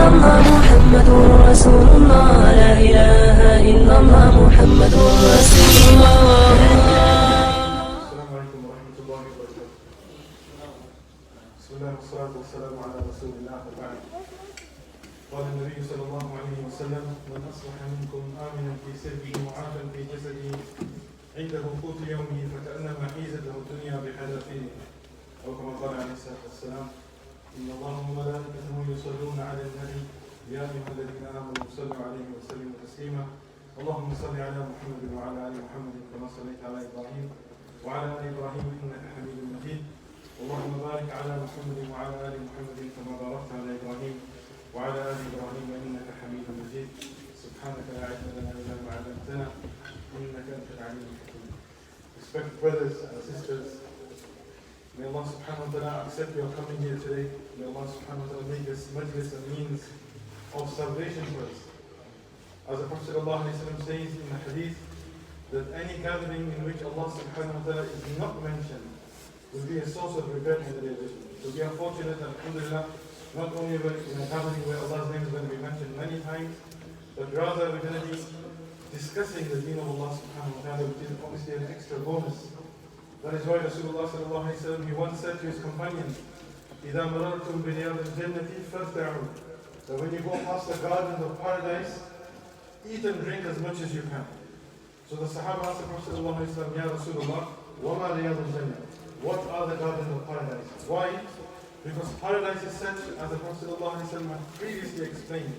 إلا الله محمد رسول الله لا إله إلا الله محمد رسول الله. السلام عليكم ورحمة الله وبركاته. بسم الله والصلاة والسلام على رسول الله وبعد. قال النبي صلى الله عليه وسلم: من أصبح منكم آمنا في سربه معافا في جسده عنده قوت يومه فكأنما حيزت له الدنيا بحذافيره، أو كما قال عليه الصلاة والسلام: إن الله وملائكته يصلون على النبي يا أيها الذين آمنوا صلوا عليه وسلموا تسليما. اللهم صل على محمد وعلى آل محمد كما صليت على إبراهيم وعلى آل إبراهيم إنك حميد مجيد. اللهم بارك على محمد وعلى آل محمد كما باركت على إبراهيم وعلى آل إبراهيم إنك حميد مجيد. سبحانك لا علم لنا إلا ما علمتنا إنك أنت العليم الحكيم. Respected brothers and sisters, may Allah subhanahu wa ta'ala accept your coming here today. May Allah subhanahu wa ta'ala make this majlis a means of salvation for us. As the Prophet ﷺ says in the hadith, that any gathering in which Allah subhanahu wa ta'ala is not mentioned will be a source of regret in the day of judgment. So we are fortunate, alhamdulillah, not only in a gathering where Allah's name is going to be mentioned many times, but rather we're going to be discussing the deen of Allah subhanahu wa ta'ala, which is obviously an extra bonus. That is why Rasulullah sallallahu alayhi wa sallam, he once said to his companions, إِذَا مَرَرْتُمْ بِرِيَاضِ الْجَنَّةِ فَارْتَعُوا. That when you go past the gardens of paradise, eat and drink as much as you can. So the Sahaba asked the Prophet sallallahu alayhi wa sallam, Ya Rasulullah, وَمَا رِيَاضِ الْجَنَّةِ. What are the gardens of paradise? Why? Because paradise is such, as the Prophet sallallahu alayhi wa sallam had previously explained,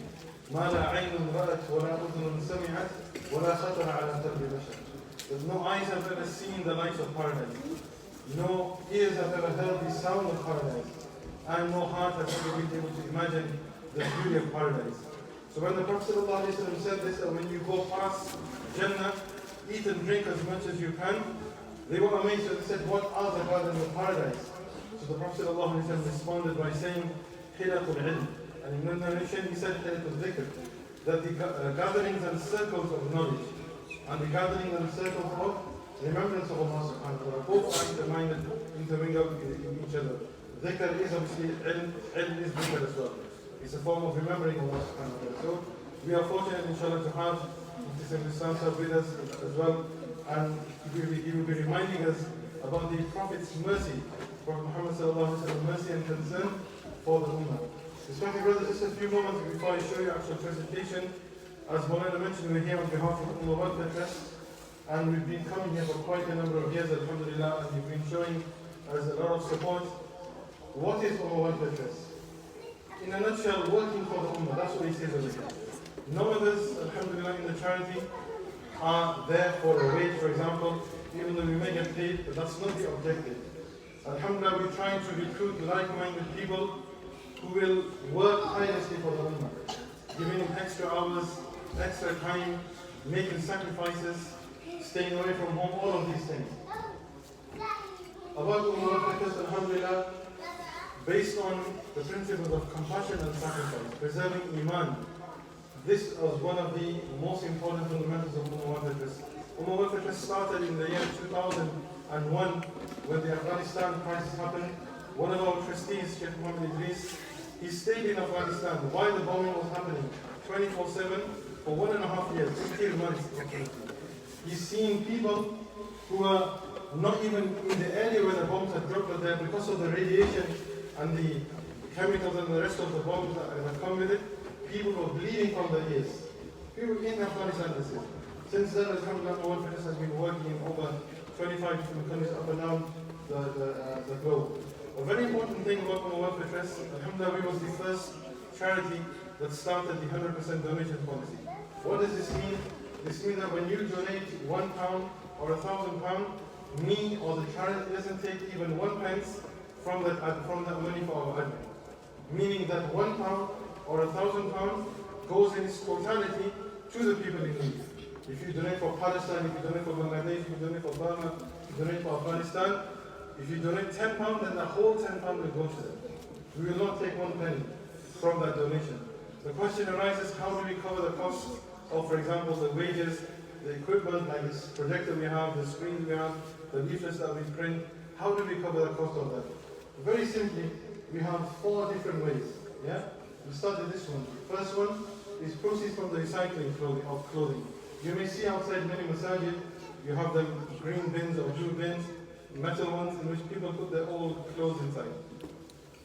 مَا لَا عَيْنٌ رَأَتْ وَلَا أُذْنٌ سَمِعَتْ وَلَا خَطَرَ عَلَى قَلْبِ بَشَرٍ. There's no eyes have ever seen the lights of paradise. No ears have ever heard the sound of paradise. And no heart has ever been able to imagine the beauty of paradise. So when the Prophet ﷺ said this, that when you go past Jannah, eat and drink as much as you can, they were amazed and said, what are the gardens of paradise? So the Prophet ﷺ responded by saying, Hilakul ilm. And in the narration he said, Hilakul dhikr. That the gatherings and circles of knowledge, and the gathering and circles of remembrance of Allah subhanahu wa ta'ala, both are intermingled in each other. Dhikr is obviously, ilm is dhikr as well. It's a form of remembering Allah subhanahu wa ta'ala. So we are fortunate inshallah to have Mufti Saiful with us as well, and he will be reminding us about the Prophet's mercy, Prophet Muhammad sallallahu alaihi wasallam, mercy and concern for the Ummah. Respected brothers, just a few moments before I show you actual presentation. As Maulana mentioned, we're here on behalf of Ummah Welfare Trust, and we've been coming here for quite a number of years, alhamdulillah, and you've been showing us a lot of support. What is Ummah Welfare Trust? In a nutshell, working for the Ummah, that's what he says over here. None of us, alhamdulillah, in the charity are there for a wage, for example, even though we may get paid, but that's not the objective. Alhamdulillah, we're trying to recruit like-minded people who will work tirelessly for the Ummah, giving them extra hours, extra time, making sacrifices, staying away from home, all of these things. About Ummah Welfare Trust, alhamdulillah, based on the principles of compassion and sacrifice, preserving Iman. This was one of the most important fundamentals of Ummah Welfare Trust. Ummah Welfare Trust started in the year 2001 when the Afghanistan crisis happened. One of our trustees, Shaykh he stayed in Afghanistan while the bombing was happening, 24/7 for 1.5 years, 15 months. He's seen people who are not even in the area where the bombs had dropped there because of the radiation and the chemicals and the rest of the bombs that come with it. People were bleeding from their ears. People in Afghanistan, this is. Since then, alhamdulillah, Ummah Welfare Trust has been working in over 25 different countries up and down the globe. A very important thing about Ummah Welfare Trust, alhamdulillah, we was the first charity that started the 100% donation policy. What does this mean? This means that when you donate £1 or £1,000, me or the charity doesn't take even 1 pence from that money for our admin. Meaning that £1 or £1,000 goes in its totality to the people in need. If you donate for Palestine, if you donate for Bangladesh, if you donate for Burma, if you donate for Afghanistan, if you donate £10, then the whole £10 will go to them. We will not take 1 penny from that donation. The question arises, how do we cover the costs of, for example, the wages, the equipment, like this projector we have, the screens we have, the leaflets that we print, how do we cover the cost of that? Very simply, we have 4 different ways. Yeah? We start with this one. The first one is proceeds from the recycling of clothing. You may see outside many masajid, you have them green bins or blue bins, metal ones in which people put their old clothes inside.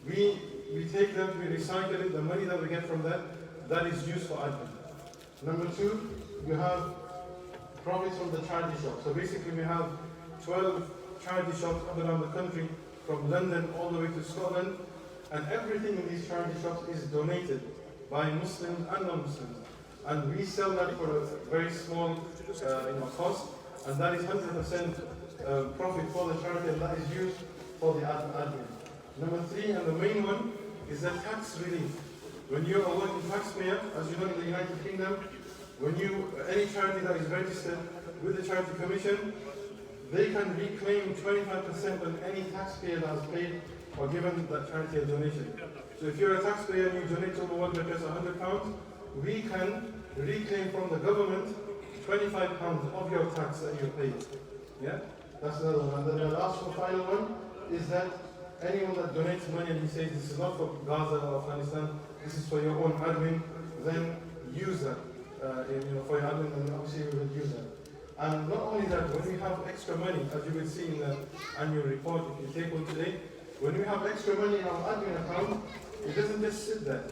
We take them, we recycle it, the money that we get from that is used for admin. Number two, you have profits from the charity shop. So basically we have 12 charity shops up around the country, from London all the way to Scotland, and everything in these charity shops is donated by Muslims and non-Muslims. And we sell that for a very small cost, and that is 100% profit for the charity, and that is used for the admin. Number three, and the main one, is the tax relief. When you are a working taxpayer, as you know in the United Kingdom, any charity that is registered with the Charity Commission, they can reclaim 25% on any taxpayer that has paid or given that charity a donation. So if you're a taxpayer and you donate to Ummah Welfare Trust £100, we can reclaim from the government £25 of your tax that you paid. Yeah? That's another one. And then the last one, final one, is that anyone that donates money and he says this is not for Gaza or Afghanistan, this is for your own admin, then use that for your admin, and obviously we will use that. And not only that, when we have extra money, as you will see in the annual report, if you take one today, when we have extra money in our admin account, it doesn't just sit there.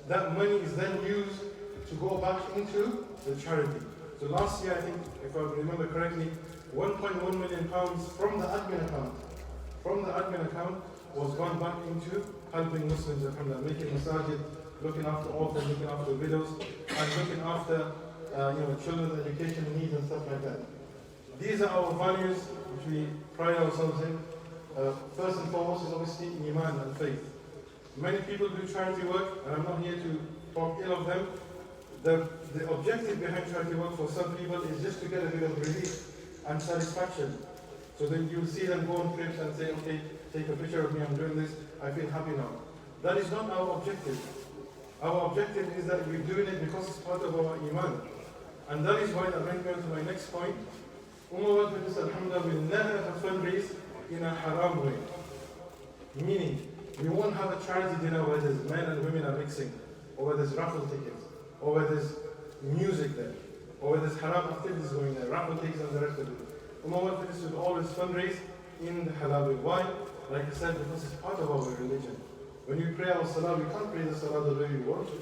That money is then used to go back into the charity. So last year, I think, if I remember correctly, £1.1 million from the admin account was gone back into helping Muslims, making masajid, looking after orphans, looking after widows, and looking after children's education needs and stuff like that. These are our values which we pride ourselves in. First and foremost is obviously Iman and faith. Many people do charity work, and I'm not here to talk ill of them. The objective behind charity work for some people is just to get a bit of relief and satisfaction. So then you'll see them go on trips and say, okay, take a picture of me, I'm doing this, I feel happy now. That is not our objective. Our objective is that we're doing it because it's part of our Iman. And that is why that brings me to my next point. Ummah Welfare Trust, alhamdulillah, will never have fundraise in a haram way. Meaning, we won't have a charity dinner where there's men and women are mixing, or where there's raffle tickets, or where there's music there, or where there's haram activities going there, raffle tickets and the rest of it. Ummah Welfare Trust will always fundraise in the halal way. Why? Like I said, because it's part of our religion. When we pray our salah, we can't pray the salah the way we want to.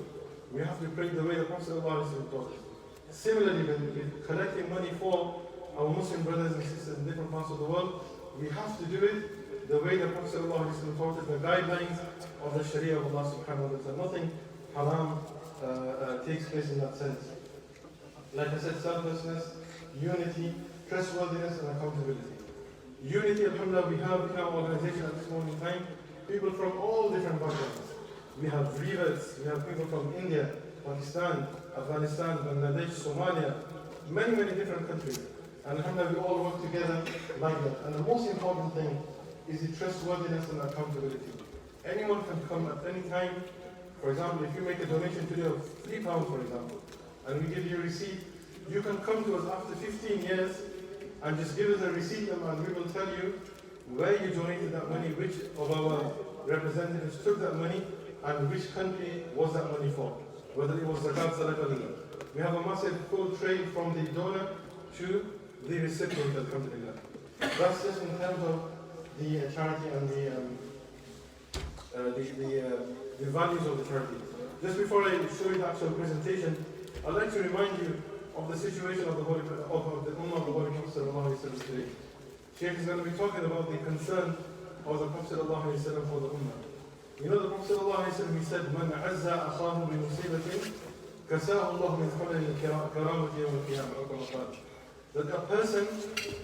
We have to pray the way the Prophet ﷺ taught us. Similarly, when we're collecting money for our Muslim brothers and sisters in different parts of the world, we have to do it the way the Prophet ﷺ taught us, the guidelines of the Sharia of Allah subhanahu wa ta'ala. Nothing haram takes place in that sense. Like I said, selflessness, unity, trustworthiness, and accountability. Unity, alhamdulillah, we have in our organization at this moment in time people from all different backgrounds. We have reverts, we have people from India, Pakistan, Afghanistan, Bangladesh, Somalia, many different countries. And alhamdulillah, we all work together like that. And the most important thing is the trustworthiness and accountability. Anyone can come at any time. For example, if you make a donation today of £3, for example, and we give you a receipt, you can come to us after 15 years and just give us a receipt number, and we will tell you where you donated that money, which of our representatives took that money, and which country was that money for, whether it was zakat, sadaqah, or not. We have a massive full trail from the donor to the recipient that comes to that. That's just in terms of the charity and the values of the charity. Just before I show you the actual presentation, I'd like to remind you of the situation of the Ummah of the Holy Prophet today. Shaykh is going to be talking about the concern of the Prophet for the Ummah. You know the Prophet he said, "Man azza akhahu bi musibatin, kasahu Allah min khamil karamati yawm al-qiyamah." That a person,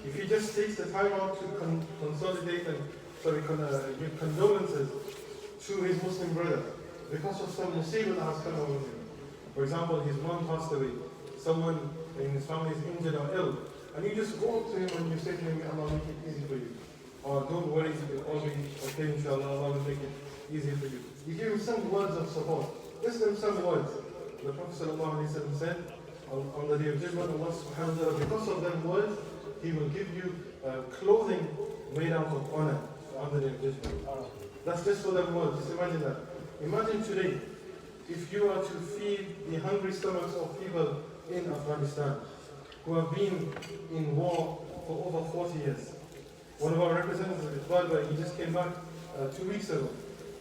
if he just takes the time out to consolidate and give condolences to his Muslim brother because of some musibah that has come over him. For example, his mom passed away, someone in his family is injured or ill, and you just go up to him and you say to him, Allah make it easy for you. Or don't worry, it will all be okay, inshallah, Allah will make it easy for you. You give him some words of support. Listen to some words. The Prophet ﷺ said, on the day of judgment, Allah subhanahu wa ta'ala, because of them words, He will give you clothing made out of honor on the day of judgment. That's just for them words. Just imagine that. Imagine today, if you are to feed the hungry stomachs of people in Afghanistan who have been in war for over 40 years. One of our representatives at Bradford, he just came back 2 weeks ago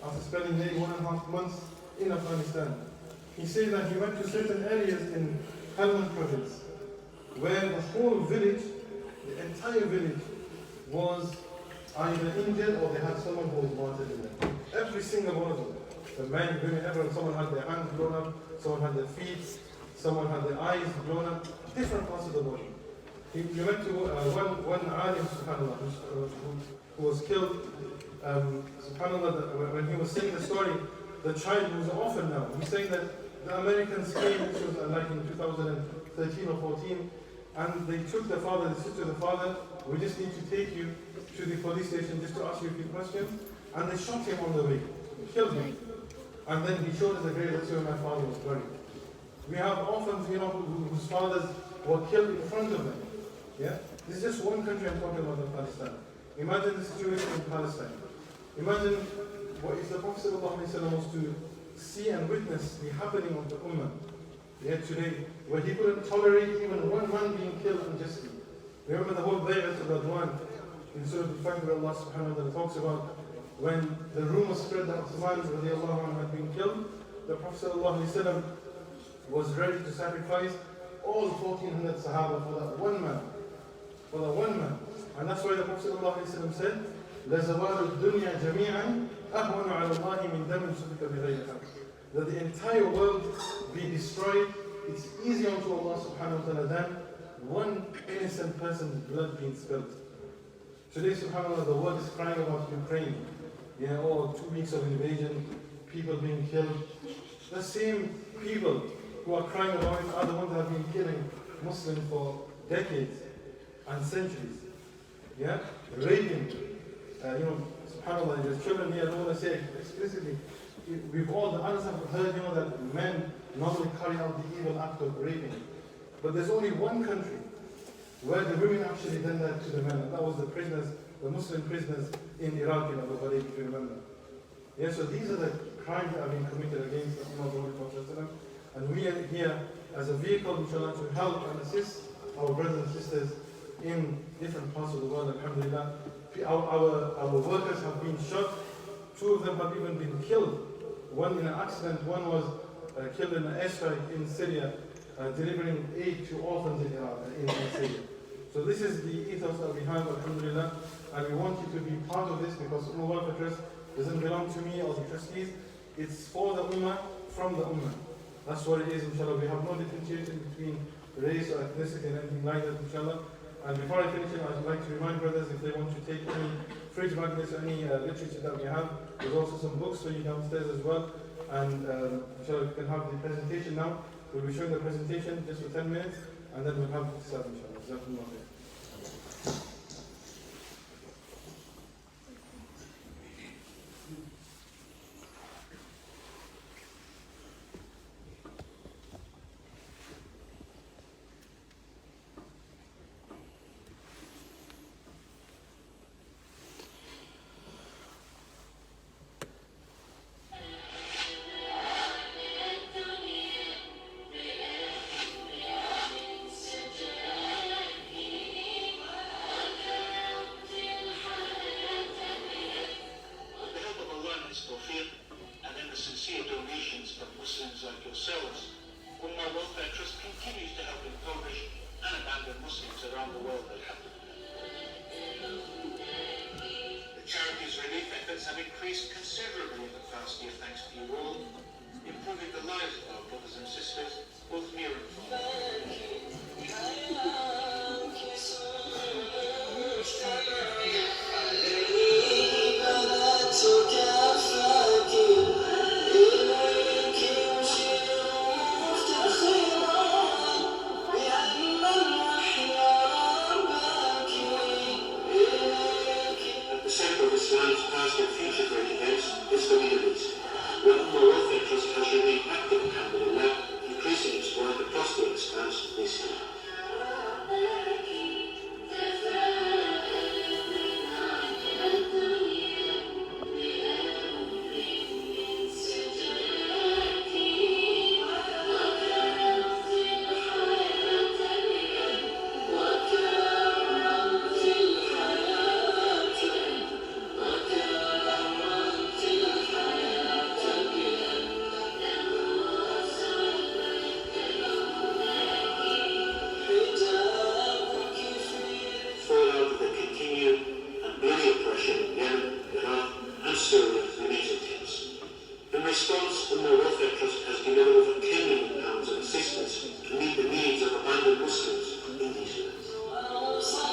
after spending nearly 1.5 months in Afghanistan. He said that he went to certain areas in Helmand province where the whole village, the entire village, was either injured or they had someone who was martyred in there. Every single one of them. The men, women, everyone, someone had their hands blown up, someone had their feet, someone had their eyes blown up, different parts of the body. He went to one alim, subhanAllah, who was killed. SubhanAllah, when he was saying the story, the child was an orphan now. He's saying that the Americans came, this was like in 2013 or 14, and they took the father, they said to the father, we just need to take you to the police station just to ask you a few questions. And they shot him on the way, killed him. And then he showed us the grave, that's where my father was buried. We have orphans, whose fathers were killed in front of them. Yeah? This is just one country I'm talking about in Palestine. Imagine the situation in Palestine. Imagine what if the Prophet ﷺ was to see and witness the happening of the Ummah today, where he couldn't tolerate even one man being killed unjustly. Remember the whole Bay'at of Radwan in Surah Al-Fajr, where Allah subhanahu wa ta'ala talks about when the rumor spread that Uthman radiallahu anhu had been killed, the Prophet ﷺ was ready to sacrifice all 1,400 Sahaba for that one man. For that one man. And that's why the Prophet ﷺ said, لَزَوَالُ الدُّنْيَا جَمِيعًا أَهْوَنُ عَلَى اللَّهِ مِنْ دَمٍ سُفِكَ بِغَيْرِ حَقٍّ. That the entire world be destroyed, it's easy unto Allah subhanahu wa ta'ala than one innocent person's blood being spilled. Today, subhanAllah, the world is crying about Ukraine. 2 weeks of invasion, people being killed. The same people who are crying about it are the ones that have been killing Muslims for decades and centuries. Raping. SubhanAllah, there's children here, I don't want to say it explicitly. We've all, the others have heard, that men normally carry out the evil act of raping. But there's only one country where the women actually done that to the men, and that was the prisoners, the Muslim prisoners in Iraq, in Abu Ghraib, if you remember. So these are the crimes that have been committed against the Ummah of the Prophet. And we are here as a vehicle, inshallah, to help and assist our brothers and sisters in different parts of the world, alhamdulillah. Our workers have been shot, 2 of them have even been killed. One in an accident, one was killed in an airstrike in Syria, delivering aid to orphans in Iraq, in Syria. So this is the ethos that we have, alhamdulillah, and we want you to be part of this because Ummah Welfare Trust doesn't belong to me or the trustees. It's for the Ummah, from the Ummah. That's what it is, inshallah. We have no differentiation between race or ethnicity and anything like that, inshallah. And before I finish it, I'd like to remind brothers if they want to take any fridge magnets or any literature that we have, there's also some books for you downstairs as well. And inshallah, we can have the presentation now. We'll be showing the presentation just for 10 minutes, and then we'll have the start, inshallah. Jazakumullah khair. And in the sincere donations of Muslims like yourselves, Ummah Welfare Trust continues to help impoverished and abandoned Muslims around the world. The charity's relief efforts have increased considerably in the past year thanks to you all, improving the lives of our brothers and sisters, both near and far. Past and future great events is the Middle East, where Ummah Ummah Welfare Trust has delivered over £10 million of assistance to meet the needs of abandoned Muslims in these lands.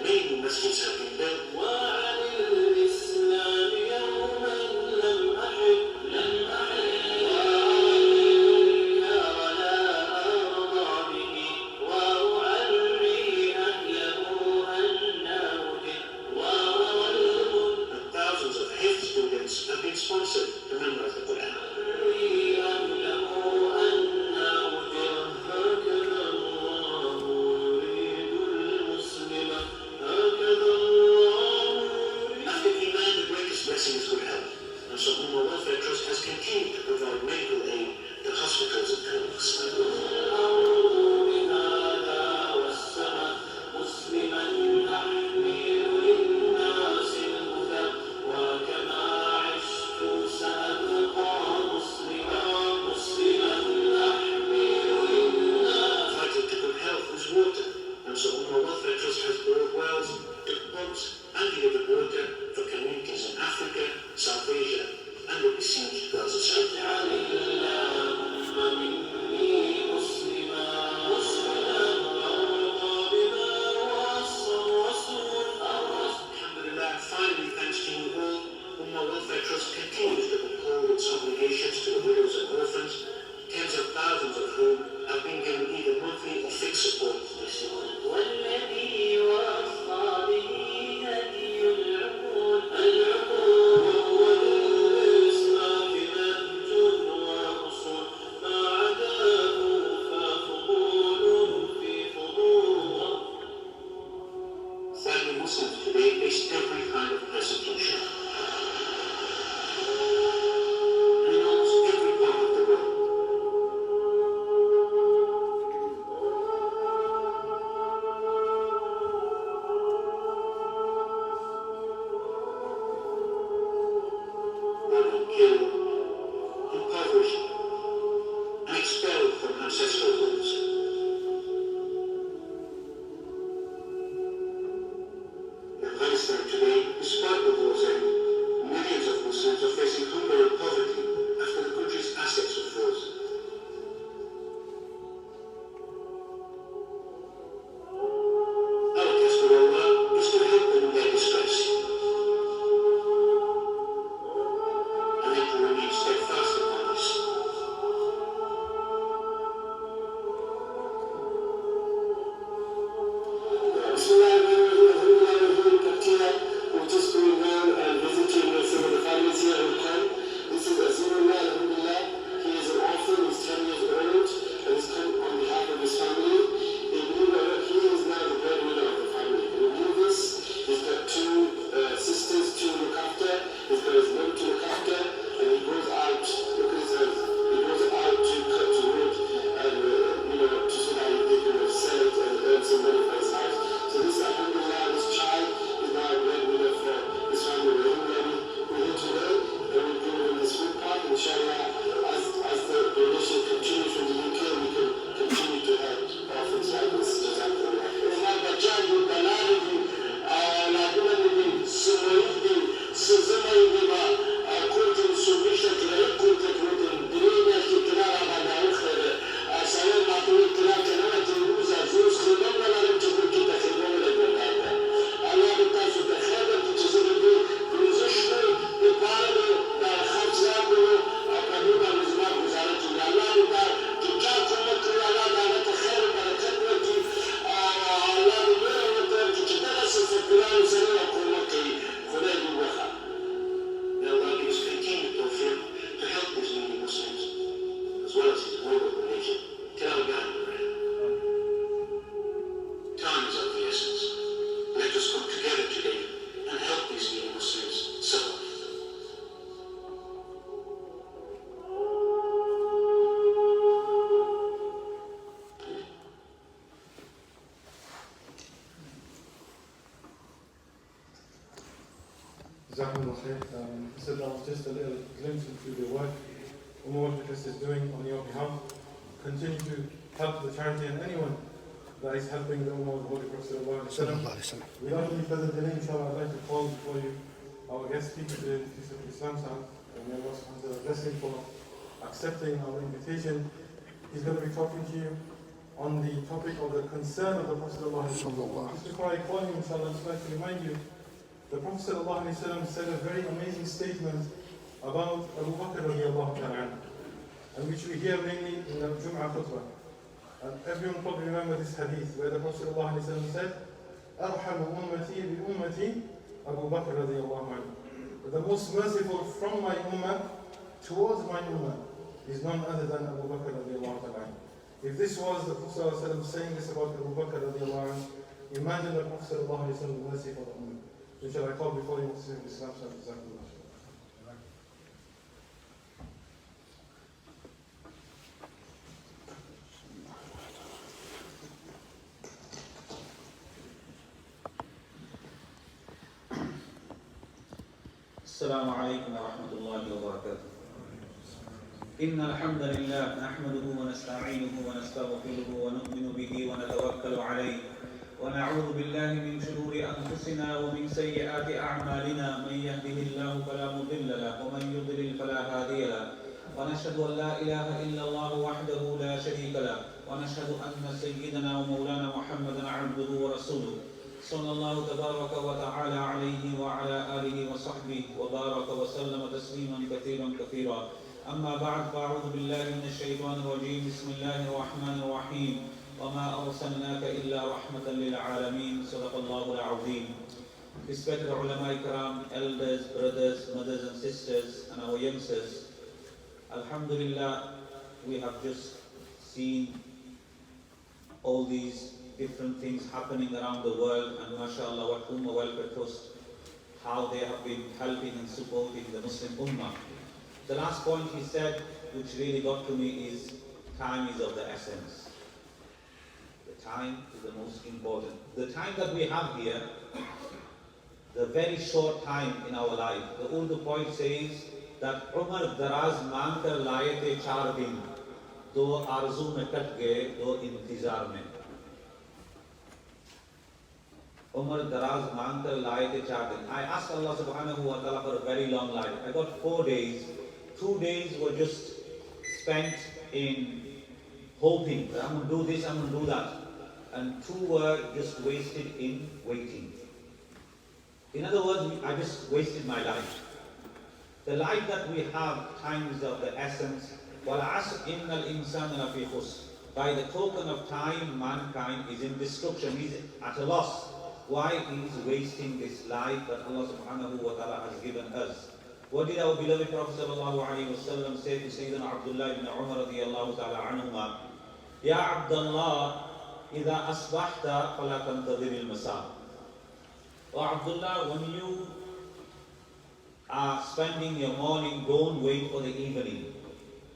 Many masjids have been built. continues to uphold its obligations to the widows and orphans, tens of thousands of whom have been given either monthly or fixed support this year. والذي وصى به هدي العقول وهو للإسلام نهج وأصول ما عداه ففضول في فضول. Sadly, Muslims today face every kind of persecution. In almost every part of the world. They were killed, impoverished, and expelled from ancestral homes. In Afghanistan today, despite the war's end, millions of Muslims are facing hunger and poverty after the country's assets were frozen. Our task for Allah is to help them in their distress and then to remain steadfast upon this. We're just going around and visiting some of the families here who come. This is Azimullah, alhamdulillah. He is an orphan, he's 10 years old, and he's come on behalf of his family. He is now the breadwinner of the family. He knew this. He's got two sisters to look after. He's got his mom to look after, and he goes out. Look at his hands. He goes out to cut to wood, and so that he can sell it and earn some money for his house. So this, alhamdulillah, this child is now a breadwinner for his family. We're here today, and we're giving him this food park. Inshallah, as the donation continues from the UK, we can continue to help orphans like this. May Allah give us continued tawfiq to help these needy Muslims, as well as his global religion. Time is of the essence. Let us come together today and help these needy Muslims survive. Jazakumullah khair. He said that was just a little glimpse into the work Ummah Welfare Trust is doing on your behalf. Continue to help the charity and anyone that is helping the Ummah of the Holy Prophet sallallahu alaihi wasallam. Without any further delay, inshallah, I'd like to call before you our guest speaker today, Mufti Saiful Islam Sahib, and may Allah subhanahu wa ta'ala bless him for accepting our invitation. He's going to be talking to you on the topic of the concern of the Prophet sallallahu alaihi wasallam. Just before I call you, inshallah, I'd just like to remind you, the Prophet sallallahu alaihi wasallam said a very amazing statement about Abu Bakr radiallahu ta'ala, and which we hear mainly in the Jum'ah khutbah. And everyone probably remember this hadith where the Prophet sallallahu alaihi wasallam said, "Arhamu ummati bi ummati Abu Bakr radiallahu anhu." The most merciful from my ummah towards my ummah is none other than Abu Bakr radiallahu ta'ala. If this was the Prophet sallallahu alaihi wasallam saying this about Abu Bakr radiallahu anhu, imagine the Prophet sallallahu alaihi wasallam mercy for the ummah. So shall I call before you Muslim Islam Sahib? السلام عليكم ورحمة الله وبركاته. إن الحمد لله نحمده ونستعينه ونستغفره ونؤمن به ونتوكل عليه ونعوذ بالله من شرور أنفسنا ومن سيئات أعمالنا. من يهده الله فلا مضل له ومن يضلل فلا هادي له. ونشهد أن لا إله إلا الله وحده لا شريك له ونشهد أن سيدنا ومولانا محمدا عبده ورسوله صلى الله تبارك وتعالى عليه وعلى آله وصحبه وبارك وسلم تسليما كثيرا كثيرا. أما بعد فأعوذ بالله من الشيطان الرجيم. بسم الله الرحمن الرحيم. وما أرسلناك إلا رحمة للعالمين. صدق الله العظيم. Respected ulama ikram, elders, brothers, mothers and sisters, and our youngsters, Alhamdulillah, we have just seen all these different things happening around the world, and mashallah, what Ummah Welfare Trust, how they have been helping and supporting the Muslim Ummah. The last point he said, which really got to me, is time is of the essence. The time is the most important. The time that we have here, the very short time in our life. The Urdu poet says that Umar daraz maan kar laaye the 4 din, do arzu mein kat gaye, do intizar mein. Umar daraz maan kar laaye the 4 din. I asked Allah subhanahu wa ta'ala for a very long life. I got 4 days. 2 days were just spent in hoping that I'm going to do this, I'm going to do that. And 2 were just wasted in waiting. In other words, I just wasted my life. The life that we have, time is of the essence. وَالْعَصْرِ إِنَّ الْإِنسَانَ لَفِي خُسْرٍ. By the token of time, mankind is in destruction. He's at a loss. Why? He's wasting this life that Allah subhanahu wa ta'ala has given us. What did our beloved Prophet sallallahu alayhi wa sallam say to Sayyidina Abdullah ibn Umar radiyallahu ta'ala anhuma? Ya Abdullah, إِذَا أَصْبَحْتَ فَلَا تَنْتَظِرِ الْمَسَاءِ. Oh Abdullah, when you are spending your morning, don't wait for the evening.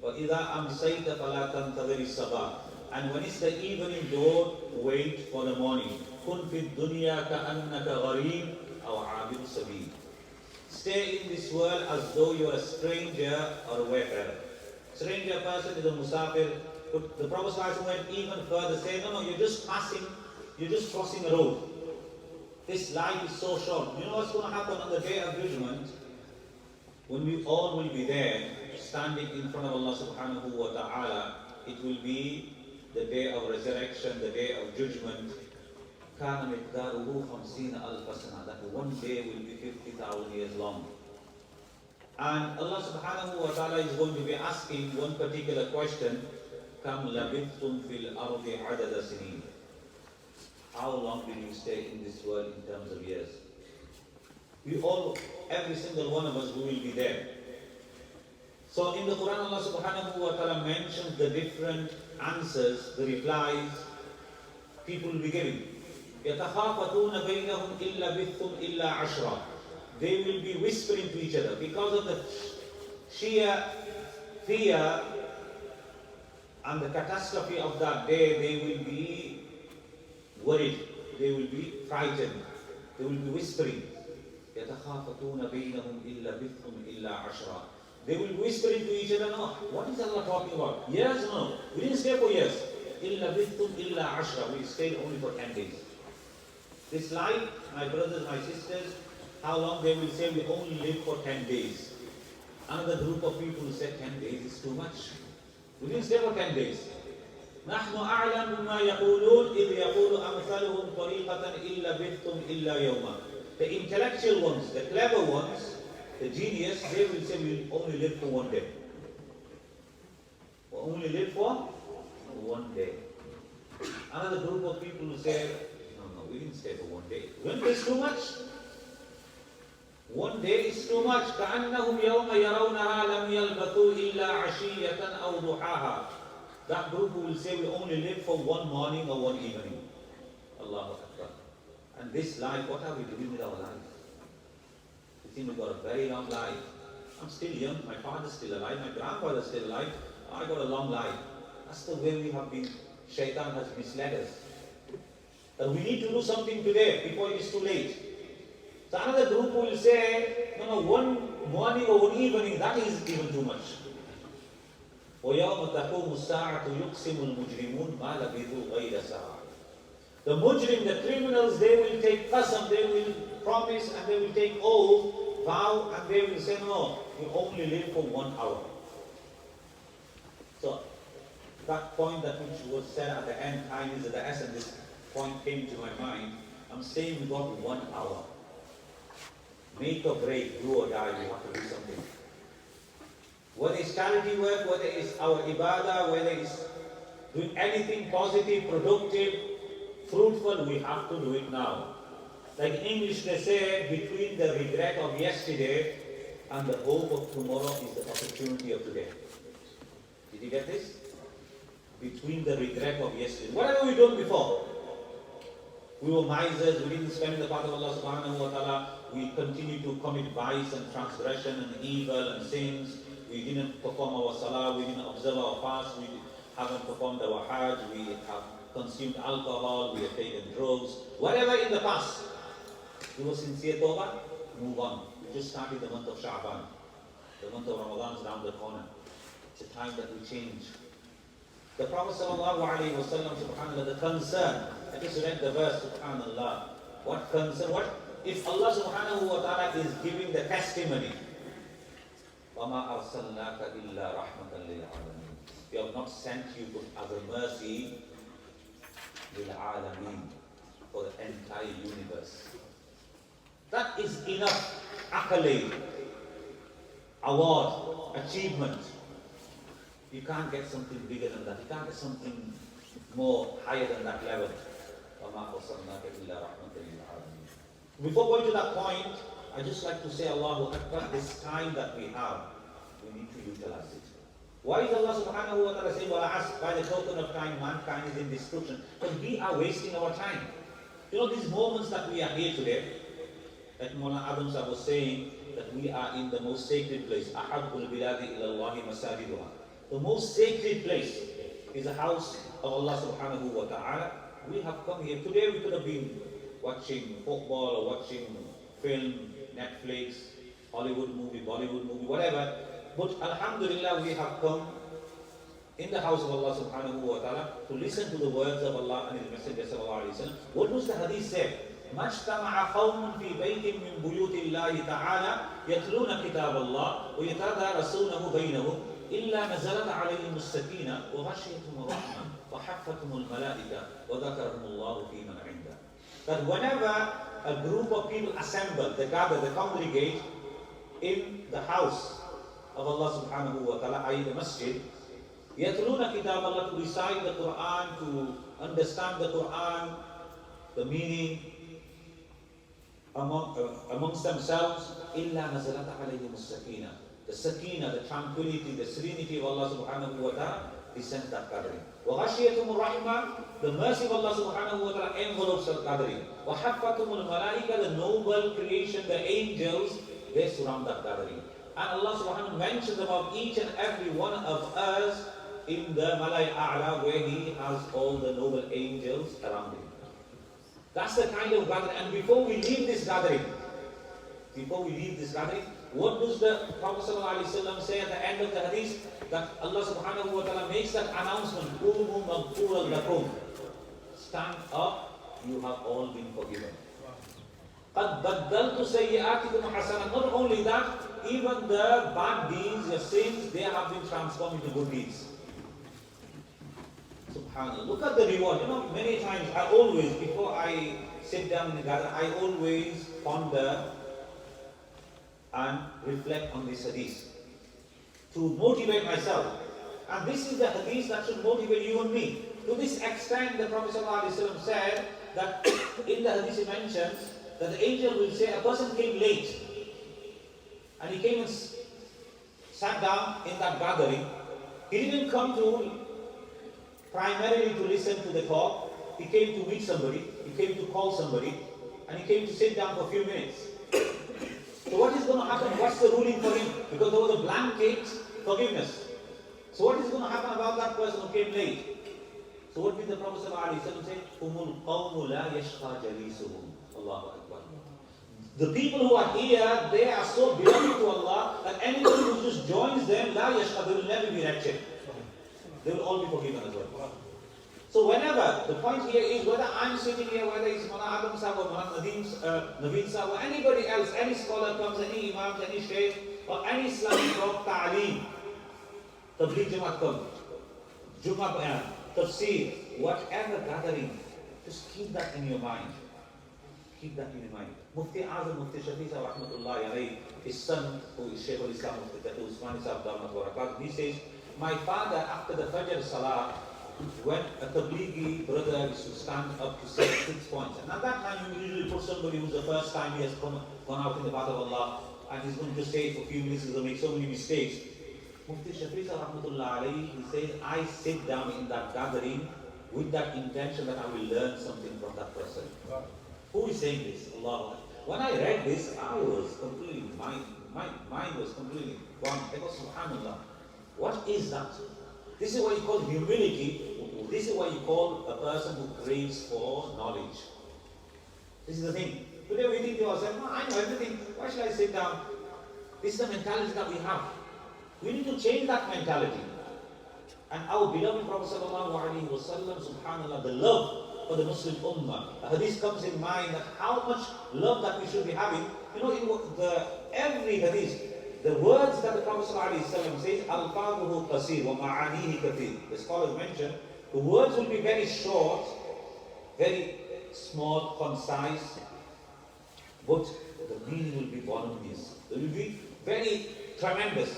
وَإِذَا أَمْسَيْتَ فَلَا تَنْتَظِرِ الصَّبَاحِ. And when it's the evening, don't wait for the morning. كُنْ فِي الدُّنْيَا كَأَنَّكَ غَرِيبٌ أَوْ عَابِرُ سَبِيلٍ. Stay in this world as though you are a stranger or a wayfarer. Stranger person is a musafir. The Prophet ﷺ went even further, saying, no, you're just passing, you're just crossing a road. This life is so short. You know what's going to happen on the day of judgment? When we all will be there, standing in front of Allah subhanahu wa ta'ala, it will be the day of resurrection, the day of judgment. كَانَ مِقْدَارُهُ 50,000 سَنَةً. That one day will be 50,000 years long. And Allah subhanahu wa ta'ala is going to be asking one particular question. كَمْ لَبِثْتُمْ فِي الْأَرْضِ عَدَدَ سِنِينَ. How long will you stay in this world in terms of years? We all, every single one of us, we will be there. So in the Quran, Allah subhanahu wa ta'ala mentions the different answers, the replies people will be giving. يَتَخَافَتُونَ بَيْنَهُمْ إِلَّا بِثُّمْ إِلَّا عَشْرًا. They will be whispering to each other. Because of the sheer fear and the catastrophe of that day, they will be worried, they will be frightened, they will be whispering. يَتَخَافَتُونَ بَيْنَهُمْ إِلَّا بِثُّمْ إِلَّا عَشْرًا. They will be whispering to each other, no, what is Allah talking about? Years? No, we didn't stay for years. إِلَّا بِثُّمْ إِلَّا عَشْرًا. We stayed only for 10 days. This life, my brothers, my sisters, how long they will say we only live for 10 days. Another group of people will say 10 days is too much. We didn't stay for 10 days. نحن أعلم بما يقولون إذ يقول أمثالهم طريقة إلا بثتم إلا يوما. The intellectual ones, the clever ones, the genius, they will say we will only live for 1 day. We only live for 1 day. Another group of people will say, no, we didn't stay for 1 day. 1 day is too much. 1 day is too much. كأنهم يوم يرونها لم يلبثوا إلا عشية أو ضحاها. That group will say we only live for 1 morning or 1 evening. Allahu Akbar. And this life, what are we doing with our life? We think we've got a very long life. I'm still young, my father's still alive, my grandfather's still alive. I got a long life. That's the way we have been. Shaitan has misled us. That we need to do something today before it is too late. So another group will say, no, 1 morning or 1 evening, that is even too much. وَيَوْمَ تَقُومُ السَّاعَةُ يُقْسِمُ الْمُجْرِمُونَ مَا لَبِثُوا غَيْرَ سَاعَةٍ. The mujrim, the criminals, they will take qasam, they will promise and they will take oath, vow, and they will say, no, you only live for 1 hour. So that point that which was said at the end, time is at the essence, this point came to my mind. I'm saying we got 1 hour. Make or break, do or die, we have to do something. Whether it's charity work, whether it's our ibadah, whether it's doing anything positive, productive, fruitful, we have to do it now. Like in English they say, between the regret of yesterday and the hope of tomorrow is the opportunity of today. Did you get this? Between the regret of yesterday. Whatever we done before. We were misers, we didn't spend the path of Allah subhanahu wa ta'ala, we continue to commit vice and transgression and evil and sins, we didn't perform our salah, we didn't observe our fast, we haven't performed our hajj, we have consumed alcohol, we have taken drugs, whatever in the past. We were sincere tawbah, move on. We just started the month of Sha'ban. The month of Ramadan is around the corner. It's a time that we change. The Prophet sallallahu alaihi wasallam, subhanallah, the concern, I just read the verse, subhanallah. What concern? What if Allah subhanahu wa ta'ala is giving the testimony? وَمَا أَرْسَلْنَاكَ إِلَّا رَحْمَةً لِلْعَالَمِينَ. We have not sent you as a mercy لِلْعَالَمِينَ, for the entire universe. That is enough accolade, award, achievement. You can't get something bigger than that. You can't get something more higher than that level. Before going to that point, I just like to say Allahu Akbar, this time that we have, we need to utilize it. Why is Allah subhanahu wa ta'ala saying, well, by the token of time, mankind is in destruction? Because we are wasting our time. You know, these moments that we are here today, like Mawlana Adam Sahib was saying, that we are in the most sacred place. Ahabbul biladi ilallahi masajiduha. The most sacred place is the house of Allah subhanahu wa ta'ala. We have come here. Today we could have been watching football or watching film, Netflix, Hollywood movie, Bollywood movie, whatever. But alhamdulillah, we have come in the house of Allah subhanahu wa ta'ala to listen to the words of Allah and His Messenger sallallahu alayhi wa sallam. What does the hadith say? مَجْتَمَعَ قَوْمٌ فِي بَيْتٍ مِّن بُيُوتِ اللَّهِ تَعَالَى يَتْلُونَ كِتَابَ اللَّهِ وَيَتَدَارَسُونَهُ بَيْنَهُمْ إِلَّا نَزَلَتْ عَلَيْهِمُ السَّكِينَةُ وَغَشِيَتْهُمُ الرَّحْمَةُ وَحَفَّتْهُمُ الْمَلَائِكَةُ وَذَكَرَهُمُ اللَّهُ فِي مَنْ عِندَهُ. That whenever a group of people assemble, they gather, they congregate in the house of Allah subhanahu wa ta'ala, i.e. the masjid, يَتْلُونَ كِتَابَ اللَّهِ, to recite the Quran, to understand the Quran, the meaning, amongst themselves, إِلَّا نَزَلَتْ عَلَيْهِمُ السَّكِينَةُ. The sakina, the tranquility, the serenity of Allah subhanahu wa ta'ala descends that gathering. وَغَشِيَتُمُ الرَّحْمَةُ, the mercy of Allah subhanahu wa ta'ala envelopes that gathering. وَحَفَّتُمُ الْمَلَائِكَةُ, the noble creation, the angels, they surround that gathering. And Allah subhanahu wa ta'ala mentions about each and every one of us in the Malay A'la, where He has all the noble angels around Him. That's the kind of gathering. And before we leave this gathering, what does the Prophet ﷺ say at the end of the hadith? That Allah subhanahu wa ta'ala makes that announcement, قُومُوا مَغْفُورًا لَكُمْ. Stand up, you have all been forgiven. قَدْ بَدَّلْتُ سَيِّئَاتِكُمْ حَسَنًا. Not only that, even the bad deeds, your sins, they have been transformed into good deeds. SubhanAllah. Look at the reward. You know, many times, before I sit down in the garden, I always ponder and reflect on this hadith to motivate myself. And this is the hadith that should motivate you and me. To this extent, the Prophet ﷺ said that in the hadith he mentions that the angel will say, a person came late and he came and sat down in that gathering. He didn't come to primarily to listen to the talk. He came to meet somebody, he came to call somebody, and he came to sit down for a few minutes. So what is going to happen? What's the ruling for him? Because there was a blanket forgiveness. So what is going to happen about that person who came late? So what did the Prophet ﷺ say? Humul qawmu la yashqa jalisuhum. Allahu Akbar. The people who are here, they are so beloved to Allah that anybody who just joins them, la yashqa, they will never be wretched. They will all be forgiven as well. So whenever, the point here is whether I'm sitting here, whether it's Mawlana Adam Sahib or Mawlana Naveen Sahib or anybody else, any scholar comes, any imam, any shaykh, or any Islamic talk, ta'aleem, tabligh jamaat comes, Jummah bayan, tafsir, whatever gathering, just keep that in your mind. Keep that in mind. Mufti Azam, Mufti Shafiq rahmatullahi alayhi, his son, who is Shaykh al-Islam, he says, my father, after the Fajr Salah, when a Tablighi brother used to stand up to say 6 points. And at that time, you usually put somebody who's the first time he has gone out in the path of Allah, and he's going to say for a few minutes, he's going to make so many mistakes. Mufti Shafiq rahmatullahi alayhi, he says, I sit down in that gathering with that intention that I will learn something from that person. Who is saying this? Allah. When I read this, I was completely, my mind was completely gone. I go, subhanallah. What is that? This is what you call humility. This is what you call a person who craves for knowledge. This is the thing. Today we think to ourselves, no, I know everything. Why should I sit down? This is the mentality that we have. We need to change that mentality. And our beloved Prophet sallallahu alaihi wasallam, subhanallah, the love for the Muslim Ummah. A hadith comes in mind that how much love that we should be having. You know, in every hadith, the words that the Prophet sallallahu alaihi wasallam says, Al-Fadhuhu Qasir wa Ma'anihi Kathir. The scholars mention, the words will be very short, very small, concise, but the meaning will be voluminous. It will be very tremendous.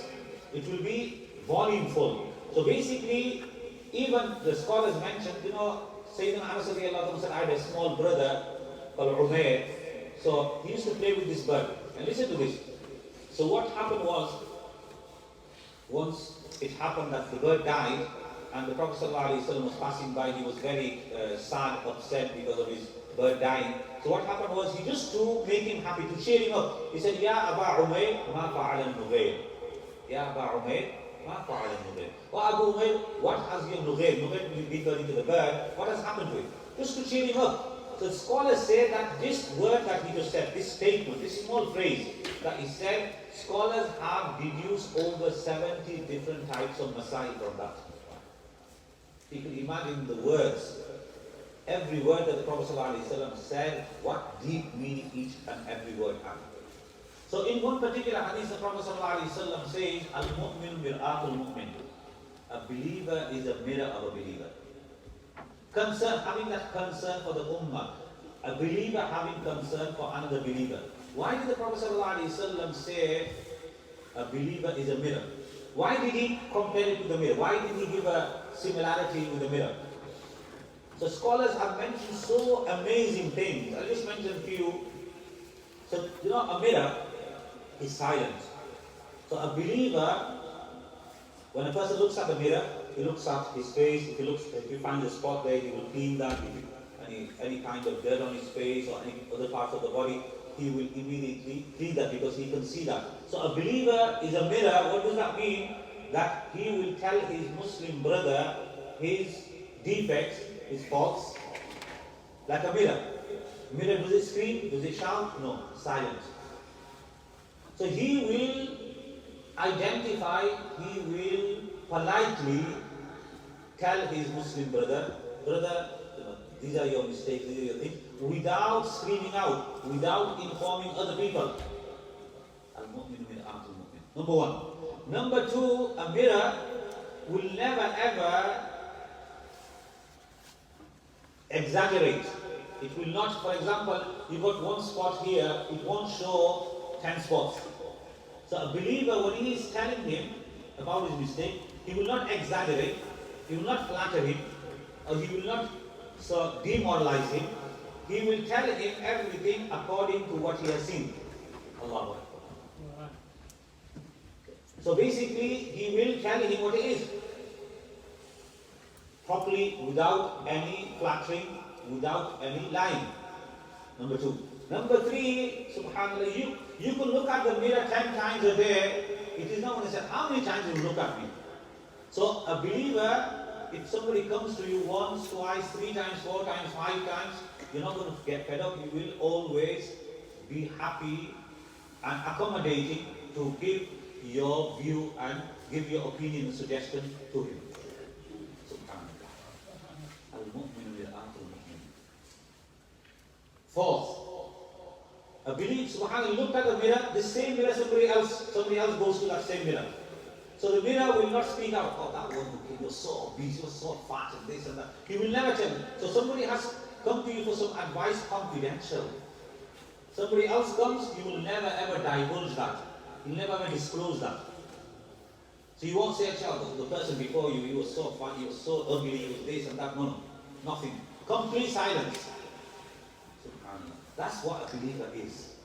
It will be volumeful. So basically, even the scholars mentioned, you know, Sayyidina Anas said, I had a small brother called Umair. So he used to play with this bird. And listen to this. So what happened was, once it happened that the bird died, and the Prophet ﷺ was passing by, he was very sad, upset because of his bird dying. So what happened was, he just to make him happy, to cheer him up, he said, Ya Aba Umair, ma fa'ala al-Nughair. Ya Aba Umair, ma fa'ala al-Nughair. Wa Abu Umair, what has your Nughair? Nughair will be referring to the bird. What has happened to it? Just to cheer him up. So scholars say that this word that he just said, this statement, this small phrase that he said, scholars have deduced over 70 different types of masail from that. You can imagine the words, every word that the Prophet ﷺ said, what deep meaning each and every word had. So in one particular hadith, the Prophet ﷺ says, Al-Mu'min mir'atul mu'min. A believer is a mirror of a believer. Concern, having that concern for the ummah. A believer having concern for another believer. Why did the Prophet ﷺ say a believer is a mirror? Why did he compare it to the mirror? Why did he give a similarity with the mirror? So scholars have mentioned so amazing things. I'll just mention a few. So, you know, a mirror is silent. So a believer, when a person looks at the mirror, he looks at his face. If you find a spot there, he will clean that. If any kind of dirt on his face or any other parts of the body, he will immediately clean that because he can see that. So a believer is a mirror. What does that mean? That he will tell his Muslim brother his defects, his faults, like a mirror. Mirror, does it scream? Does it shout? No, silent. So he will identify, he will politely tell his Muslim brother, these are your mistakes, these are your things, without screaming out, without informing other people. Al-Mu'min mir'atul mu'min. Number one. Number two, a mirror will never ever exaggerate. It will not, for example, you got one spot here, it won't show 10 spots. So a believer, when he is telling him about his mistake, he will not exaggerate, he will not flatter him, or he will not demoralize him. He will tell him everything according to what he has seen. Allahu Akbar. So basically, he will tell him what it is. Properly, without any flattering, without any lying. Number two. Number three, subhanAllah, you could look at the mirror 10 times a day. It is not going to say, how many times you look at me? So a believer, if somebody comes to you once, twice, 3 times, 4 times, 5 times, you're not going to get fed up. You will always be happy and accommodating to give your view and give your opinion and suggestion to him. Subhanallah. Al-Mu'min mir'atul mu'min. Fourth, a believer, subhanallah, look at the mirror, the same mirror, somebody else goes to that same mirror. So the mirror will not speak out, oh, that one was so obese, was so fat, and this and that. He will never tell you. So somebody has come to you for some advice, confidential. Somebody else comes, you will never ever divulge that. You'll never ever disclose that. So you won't say, the person before you, he was so funny, he was so ugly, he was this and that. No, nothing. Complete silence. SubhanAllah. That's what a believer is.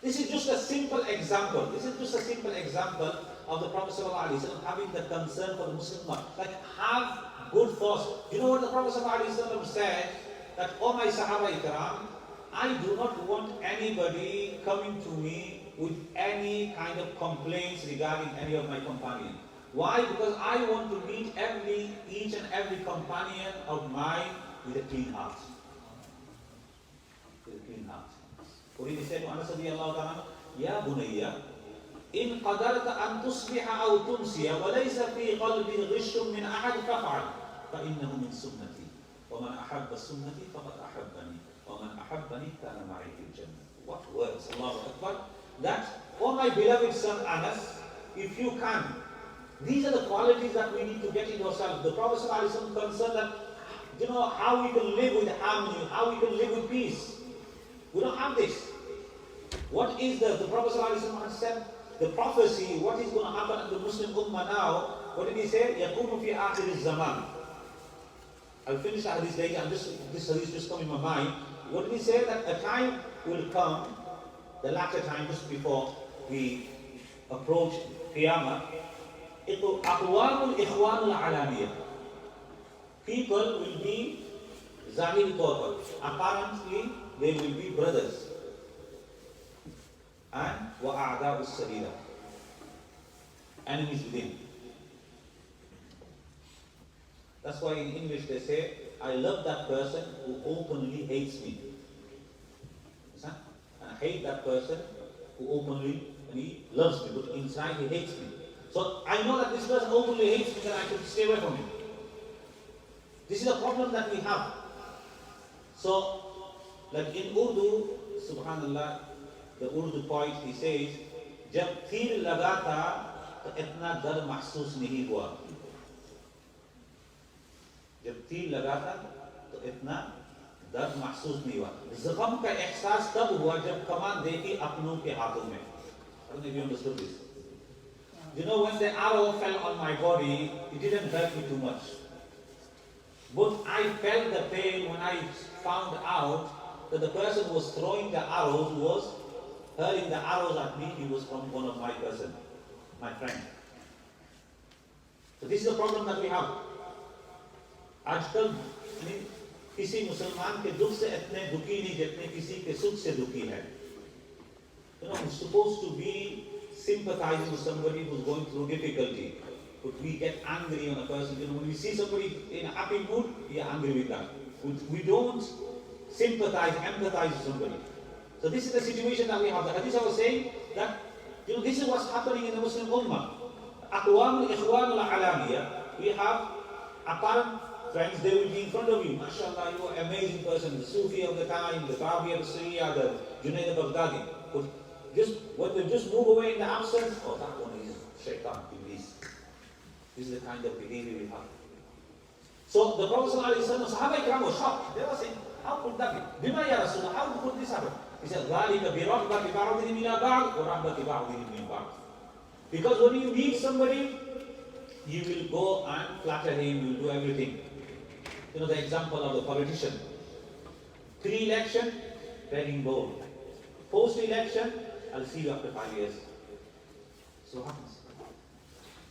This is just a simple example. This is just a simple example of the Prophet ﷺ having the concern for the Muslim ummah. Like, have good thoughts. You know what the Prophet ﷺ said? That, oh my Sahaba Ikram, I do not want anybody coming to me with any kind of complaints regarding any of my companions. Why? Because I want to meet each and every companion of mine with a clean heart. With a clean heart. What did he say to Anas radiyallahu ta'ala? Ya bunayya, in qadarta an tusbiha aw tumsiya wa laysa fi qalbi ghishun min ahad faf'al fa innahu min sunnati wa man ahabba sunnati faqad ahabbani wa man ahabbani kana ma'i fil jannah. What words, Allahu Akbar. That, oh my beloved son Anas, if you can, these are the qualities that we need to get in ourselves. The Prophet ﷺ concerned that, you know, how we can live with harmony, how we can live with peace. We don't have this. What is the Prophet ﷺ said, the prophecy, what is going to happen in the Muslim Ummah now? What did he say? يَكُونُ فِي آخِرِ الزَّمَانِ. I'll finish the hadith later, and this hadith just come in my mind. What did he say? That a time will come, the latter time, just before we approach Qiyamah, أَقْوَامُ الْإِخْوَانُ الْعَلَانِيَةِ. People will be Zahir Torba. Apparently, they will be brothers. And وَأَعْدَاءُ السَّبِيلَ. Enemies within. That's why in English they say, I love that person who openly hates me. And I hate that person who openly loves me, but inside he hates me. So I know that this person openly hates me, then I should stay away from him. This is a problem that we have. So, like in Urdu, subhanallah, the Urdu poet, he says, जब तीर लगा था तो इतना दर्द महसूस नहीं हुआ. जब तीर लगा था तो इतना दर्द महसूस नहीं हुआ. ज़ख्म का एहसास तब हुआ जब कमान देखी अपनों के हाथों में. I don't know if you understood this. You know, when the arrow fell on my body, it didn't hurt me too much. But I felt the pain when I found out that the person who was throwing the arrows was hurling the arrows at me. He was from one of my person, my friend. So this is the problem that we have. आजकल किसी मुसलमान के दुख से इतने दुखी नहीं जितने किसी के सुख से दुखी है. You know, it's supposed to be sympathizing with somebody who's going through difficulty. But we get angry on a person. You know, when we see somebody in a happy mood, we are angry with that. We don't sympathize, empathize with somebody. So this is the situation that we have. The hadith I was saying that, you know, this is what's happening in the Muslim Ummah. Aqwam al-ikhwan al-alamiya. We have apparent friends, they will be in front of you. MashaAllah, you are an amazing person. The Sufi of the time, the Tabi of the Syria, the Junaid al-Baghdadi. But just when they just move away in the absence, oh, that one is Shaitan, Iblis. This is the kind of behavior we have. So the Prophet ﷺ, Sahaba Ikram was shocked. They were saying, how could that be? Bima ya Rasulullah, how could this happen? He said, ذَلِكَ بِرَغْبَةِ بَعْضِهِمْ إِلَى بَعْضٍ وَرَغْبَةِ بَعْضِهِمْ مِنْ بَعْضٍ. Because when you meet somebody, you will go and flatter him, you will do everything. You know the example of the politician. Pre-election, begging gold. Post-election, I'll see you after 5 years. So what happens?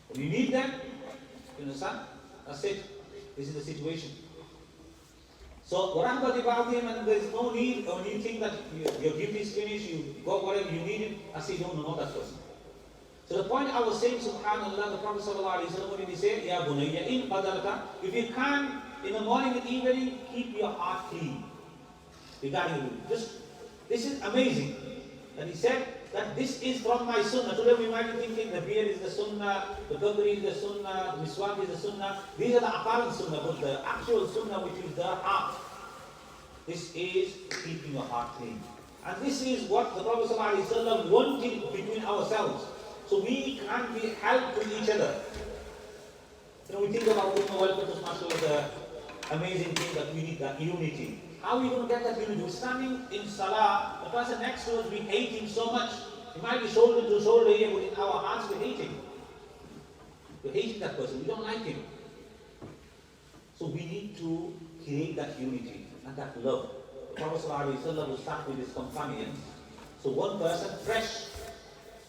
When you need them, you understand? That's it. This is the situation. So, وَرَحْبَةِ بَعْضِهِمْ, and there is no need, when you think that your gift is finished, you got whatever you needed, I say, no, not that person. So the point I was saying, subhanAllah, the Prophet ﷺ, what did he say? Ya bunayya, in qadarta, if you can, in the morning and evening, keep your heart clean. Regarding it. This is amazing. And he said that this is from my sunnah. Today we might be thinking the beard is the sunnah, the burqi is the sunnah, the miswak is the sunnah. These are the apparent sunnah, but the actual sunnah, which is the heart. This is keeping your heart clean. And this is what the Prophet ﷺ wanted between ourselves. So we can be help to each other. You know, we think about Ummah Welfare Trust, the amazing thing that we need, that unity. How are we going to get that unity? We're standing in salah, the person next to us, we hate him so much. He might be shoulder to shoulder here, but in our hearts we hate him. We're hating that person, we don't like him. So we need to create that unity and that love. The Prophet ﷺ will start with his companions. So one person, fresh,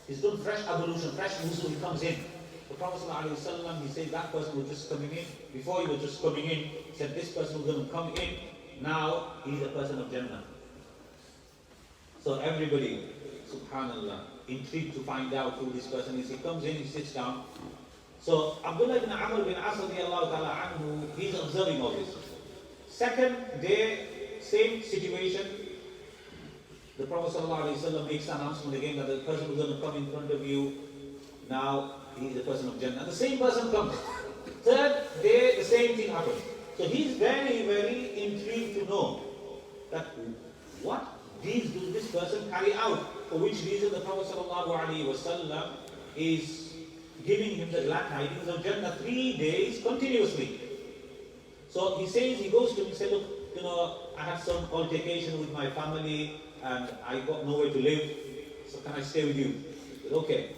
he's done fresh evolution, fresh wuzu, he comes in. The Prophet ﷺ, he said that person was just coming in. Before he was just coming in, he said this person was going to come in. Now he's a person of Jannah. So everybody, subhanallah, intrigued to find out who this person is. He comes in, he sits down. So Abdullah ibn Amr bin As radiyallahu ta'ala anhu, he's observing all this. Second day, same situation. The Prophet ﷺ makes the announcement again that the person who's going to come in front of you, now he is a person of Jannah. And the same person comes. Third day, the same thing happens. So he's very, very intrigued to know that what deeds does this person carry out? For which reason the Prophet ﷺ is giving him the glad tidings of Jannah 3 days continuously. So he says, he goes to him and says, look, I had some altercation with my family and I got nowhere to live, so can I stay with you? He said, okay.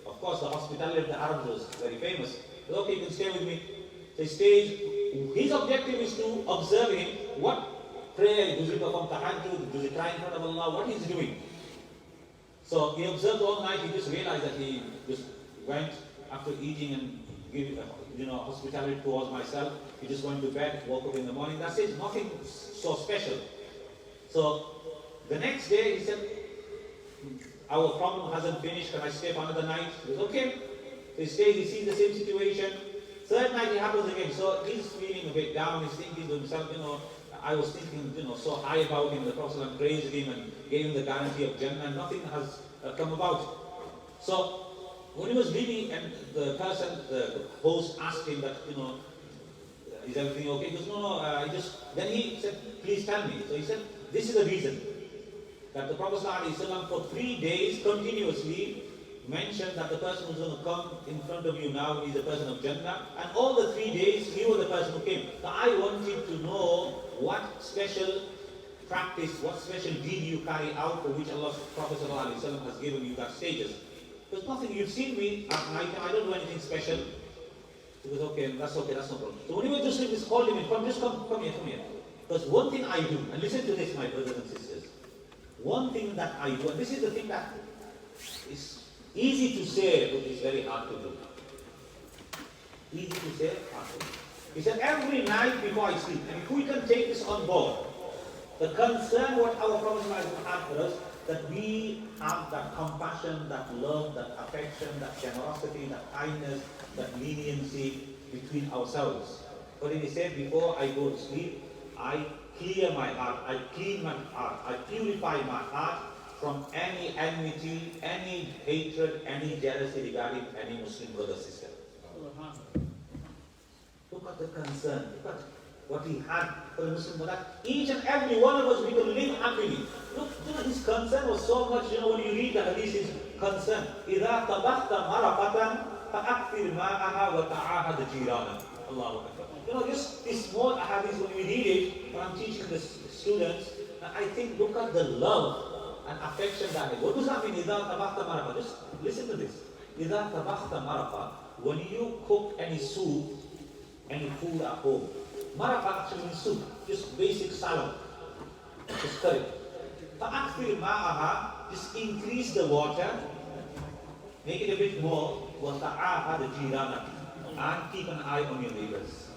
Of course, the hospitality of the Arabs was very famous. He said, okay, you can stay with me. So he stays. His objective is to observe him. What prayer, does he perform tahajjud, does he cry in front of Allah, what he's doing. So he observed all night, he just realized that he just went after eating and gave hospitality towards myself. He just went to bed, woke up in the morning, that's it, nothing so special. So the next day he said, our problem hasn't finished, can I stay for another night? He said, okay. So he stays, he sees the same situation. Third night it happens again, so he's feeling a bit down, he's thinking to himself, I was thinking, so high about him, the Prophet praised him and gave him the guarantee of Jannah, and nothing has come about. So when he was leaving, and the host asked him that, is everything okay? He goes, no, then he said, please tell me. So he said, this is the reason, that the Prophet ﷺ for 3 days continuously mentioned that the person who's going to come in front of you now is a person of Jannah, and all the 3 days you were the person who came. So I wanted to know what special practice, what special deed you carry out for which Allah's Prophet ﷺ has given you that status. There's nothing, you've seen me at night, I don't do anything special. He goes, okay, that's no problem. So when he went to sleep, he called him in, come here. Because one thing I do, and listen to this, my brothers and sisters, one thing that I do, and this is the thing that is easy to say, but it's very hard to do. Easy to say, hard to do. He said, every night before I sleep, and if we can take this on board, the concern what our Prophet had for us, that we have that compassion, that love, that affection, that generosity, that kindness, that leniency between ourselves. But he said, before I go to sleep, I clear my heart, I clean my heart, I purify my heart from any enmity, any hatred, any jealousy regarding any Muslim brother or sister. Look at the concern, look at what he had for the Muslim brother. Each and every one of us, we will live happily. Look, his concern was so much, when you read the hadith, his concern. إِذَا طَبَخْتَ مَرَقَةً فَأَكْثِرْ مَاءَهَا وَتَعَاهَدْ جِيرَانًا. Allahu Akbar. Just this small hadith, when we read it, when I'm teaching the students, I think, look at the love and affection that he. What does that mean? إِذَا طَبَخْتَ مَرَقَةً. Just listen to this. إِذَا طَبَخْتَ مَرَقَةً. When you cook any soup, any food at home, Maraqah actually means soup, just basic salad, just curry. فَأَكْثِرْ مَاءَهَا, just increase the water, make it a bit more, وَتَعَاهَدْ جِيرَانًا, and keep an eye on your neighbors.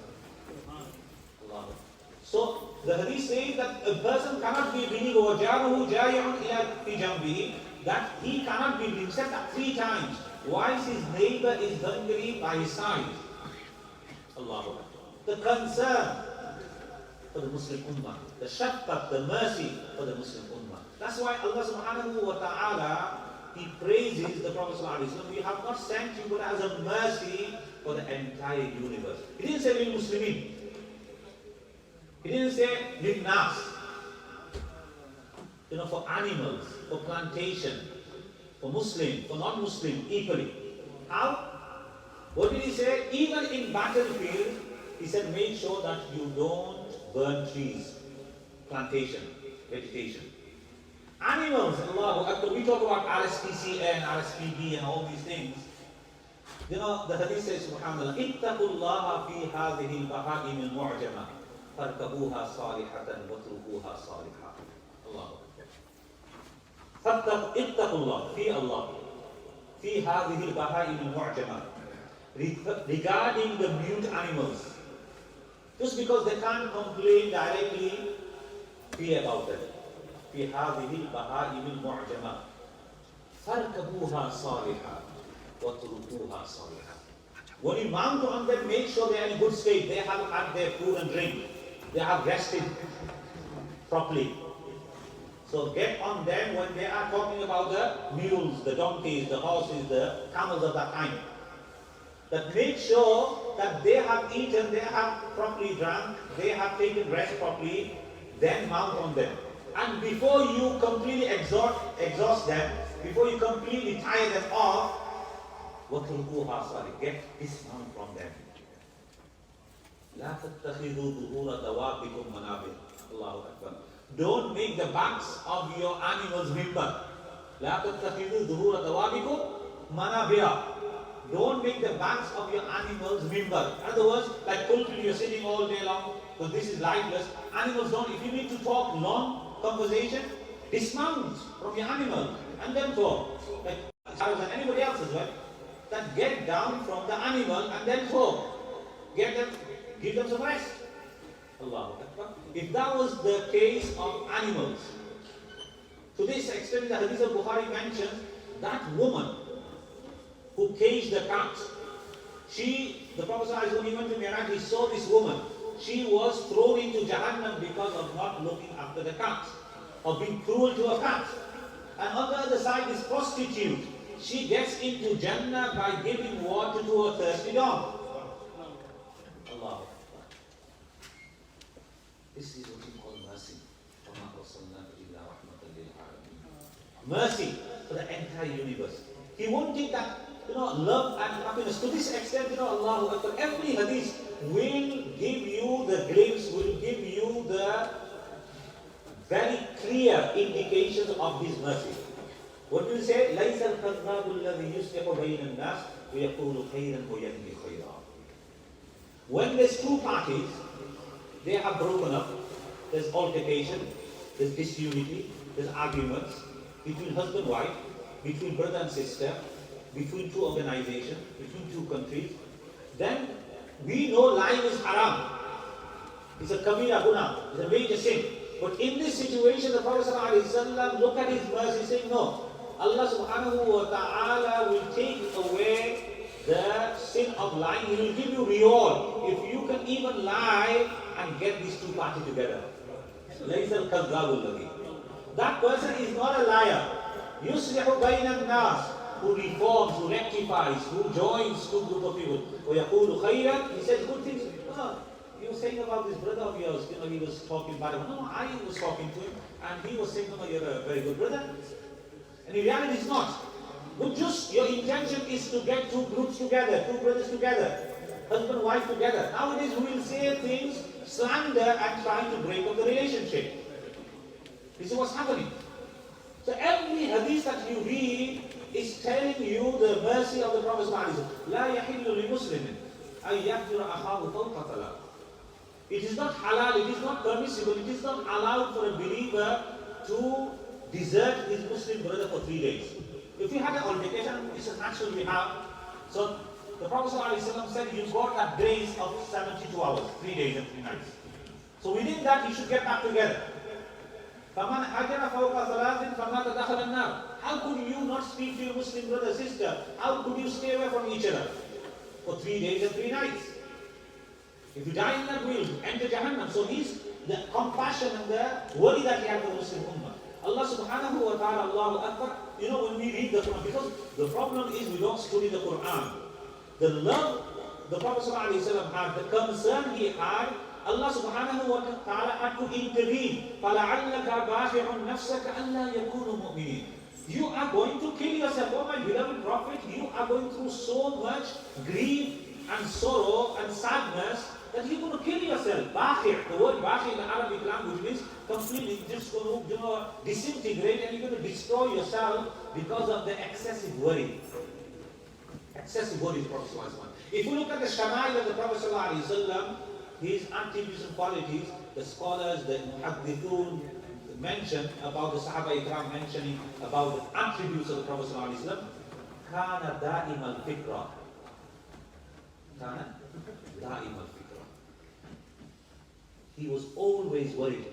So the hadith says that a person cannot be bleeding over جَارُهُ جَائِعٌ إِلَى فِي جَنْبِهِ, that he cannot be bleeding, said that 3 times, whilst his neighbor is hungry by his side. Allahu Akbar. The concern for the Muslim Ummah, the shafqat, the mercy for the Muslim Ummah. That's why Allah subhanahu wa ta'ala, He praises the Prophet sallallahu alaihi wasallam. We have not sent you but as a mercy for the entire universe. He didn't say lil Muslimin. He didn't say lil nas. For animals, for plantation, for Muslim, for non-Muslim, equally. How? What did He say? Even in battlefield, He said, make sure that you don't burn trees. plantation, vegetation. Animals, Allahu Akbar, we talk about RSPCA and RSPB and all these things. You know, the hadith says, subhanAllah, اتَّقُوا اللَّهَ فِي هَذِهِ الْبَهَائِمِ الْمُعْجَمَةِ فَارْكَبُوهَا صَالِحَةً وَاتْرُكُوهَا صَالِحًا. Allahu Akbar. اتَّقُوا اللَّهَ فِي Allah فِي هَذِهِ الْبَهَائِمِ الْمُعْجَمَةِ, regarding the mute animals. Just because they can't complain directly, be about it. في هذه البهائم المعجمة فاركبوها صالحا واتركوها صالحا. When you mount on them, make sure they are in good state. They have had their food and drink. They have rested properly. So get on them when they are talking about the mules, the donkeys, the horses, the camels of that time. That make sure that they have eaten, they have properly drunk, they have taken rest properly, then mount on them. And before you completely exhaust them, before you completely tire them off, get dismount from them. Don't make the backs of your animals mimbar. Don't make the backs of your animals mimbar. In other words, like pulpit, you're sitting all day long, because this is lifeless. Animals don't. If you need to talk long conversation, dismount from your animal and then talk. Like anybody else as well. That get down from the animal and then talk. Give them some rest. Allahu Akbar. If that was the case of animals, to this extent, the Hadith of Bukhari mentions that woman who caged the cats. The Prophet ﷺ, when he went to Mi'raj, he saw this woman. She was thrown into Jahannam because of not looking after the cats, of being cruel to a cat. And on the other side, this prostitute, she gets into Jannah by giving water to a thirsty dog. Allah. This is what we call mercy. Mercy for the entire universe. He wanted that, love and happiness. To this extent, Allahu Akbar, every hadith will give you the glimpse, will give you the very clear indications of His mercy. What will you say? لَيْسَ الْكَذَّابُ الَّذِي يُصْلِحُ بَيْنَ النَّاسِ وَيَقُولُ خَيْرًا وَيَنْهِي خَيْرًا. When there's two parties, they have broken up, there's altercation, there's disunity, there's arguments between husband and wife, between brother and sister, between two organizations, between two countries, then we know lying is haram. It's a kabira guna, it's a major sin. But in this situation, the Prophet ﷺ look at his mercy, saying, no, Allah subhanahu wa ta'ala will take away the sin of lying. He will give you reward if you can even lie and get these two parties together. That person is not a liar. يُصْلِحُ بَيْنَ النَّاسِ, who reforms, who rectifies, who joins two group of people. وَيَقُولُ خَيْرًا, he says good things. You were saying about this brother of yours, he was talking bad. No, I was talking to him, and he was saying, no, you're a very good brother. And in reality, it's not. But just your intention is to get two groups together, two brothers together, husband, wife together. Nowadays, we will say things, slander, and try to break up the relationship. This is what's happening. So every hadith that you read is telling you the mercy of the Prophet ﷺ. It is not halal, it is not permissible, it is not allowed for a believer to desert his Muslim brother for 3 days. If you had an altercation, it's a natural we have. So the Prophet ﷺ said you've got a grace of 72 hours, 3 days and 3 nights. So within that you should get back together. How could you not speak to your Muslim brother, sister? How could you stay away from each other for 3 days and 3 nights? If you die in that will, enter Jahannam. So he's the compassion and the worry that he had for the Muslim Ummah. Allah subhanahu wa ta'ala, Allahu Akbar, when we read the Quran, because the problem is we don't study the Quran. The love the Prophet ﷺ had, the concern he had, Allah subhanahu wa ta'ala had to intervene. فَلَعَلَّكَ بَاخِعٌ نَفْسَكَ أَلَّا يَكُونُ مُؤْمِنِينَ. You are going to kill yourself. Oh my beloved Prophet, you are going through so much grief and sorrow and sadness that you're going to kill yourself. Baqi', the word baqi in the Arabic language means completely just going to disintegrate, and you're going to destroy yourself because of the excessive worry. Excessive worry is the Prophet ﷺ. If you look at the shama'il of the Prophet ﷺ, his attributes and qualities, the scholars, the muhaddithun mention about the Sahaba Ikram mentioning about the attributes of the Prophet ﷺ, kana da'im al-fikra. Kana da'im al-fikra. He was always worried.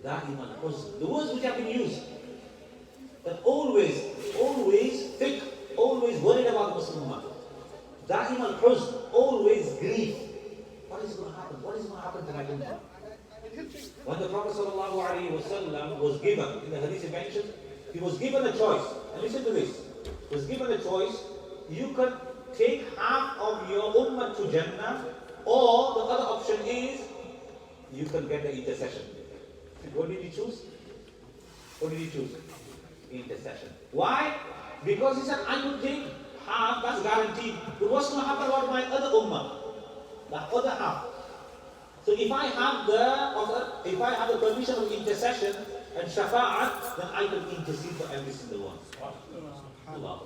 Da'im al-huzn. The words which have been used. But always thick, always worried about the Muslim Ummah. Da'im al-huzn, always grief. What is going to happen? What is going to happen to my Ummah? When the Prophet ﷺ was given, in the hadith it mentioned, he was given a choice. And listen to this. He was given a choice. You could take half of your ummah to Jannah, or the other option is, you can get the intercession. What did he choose? What did he choose? Intercession. Why? Because he said, I will take half, that's guaranteed. But what's going to happen about my other ummah? The other half. So if I have the permission of intercession and shafa'at, then I can intercede for every single one. Allah.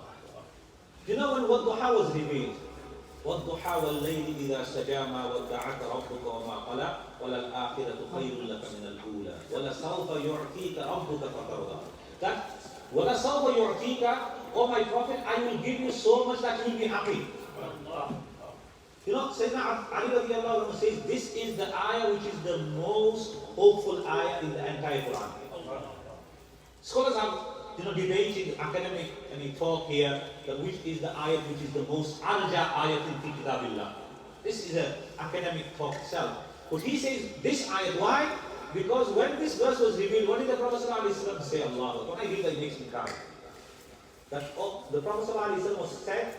You know when Wadduha was revealed? وَالضُّحَى وَاللَّيْلِ إِذَا سَجَى مَا وَدَّعَكَ رَبُّكَ وَمَا قَلَى وَلَلْآخِرَةُ خَيْرٌ لَكَ مِنَ الْأُولَى وَلَسَوْفَ يُعْطِيكَ رَبُّكَ فَتَرْضَى. That وَلَسَوْفَ يُعْطِيكَ, oh my Prophet, I will give you so much that you will be happy. You know, Sayyidina Ali radiallahu anhu says, this is the ayah which is the most hopeful ayah in the entire Quran. Scholars have debated, academic, and he talk here, that which is the ayah which is the most arja ayat in fi kitabillah. This is an academic talk itself. But he says this ayat, why? Because when this verse was revealed, what did the Prophet ﷺ say? Allah, when I read that, it makes me cry. That the Prophet ﷺ was said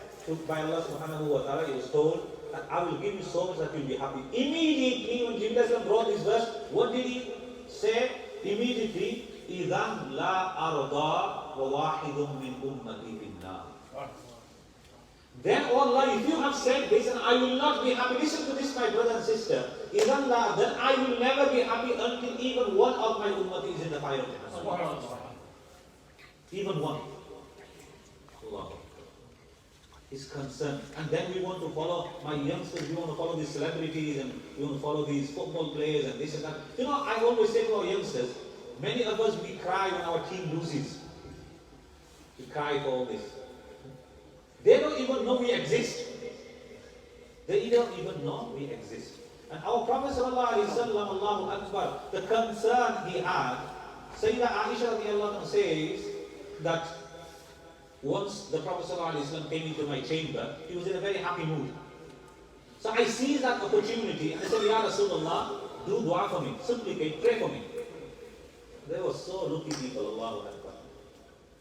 by Allah subhanahu wa ta'ala, he was told that I will give you so much that you'll be happy. Immediately, when Jibreel brought this verse, what did he say? Immediately, إِذَنْ لَا أَرْضَى وَوَاحِدٌ مِّنْ أُمَّتِي فِي النَّارِ. Then, oh Allah, if you have said this and I will not be happy, listen to this, my brother and sister. إِذَنْ لَا, then I will never be happy until even one of my ummati is in the fire of Jannah. Even one. Allah is concerned. And then we want to follow my youngsters, we want to follow these celebrities, and we want to follow these football players and this and that. You know, I always say to our youngsters, many of us, we cry when our team loses. We cry for all this. They don't even know we exist. They don't even know we exist. And our Prophet ﷺ, Allahu Akbar, the concern he had, Sayyidah Aisha radiallahu anha says that once the Prophet ﷺ came into my chamber, he was in a very happy mood. So I seized that opportunity and I said, Ya Rasulullah, do dua for me, supplicate, pray for me. They were so lucky people, Allahu Akbar.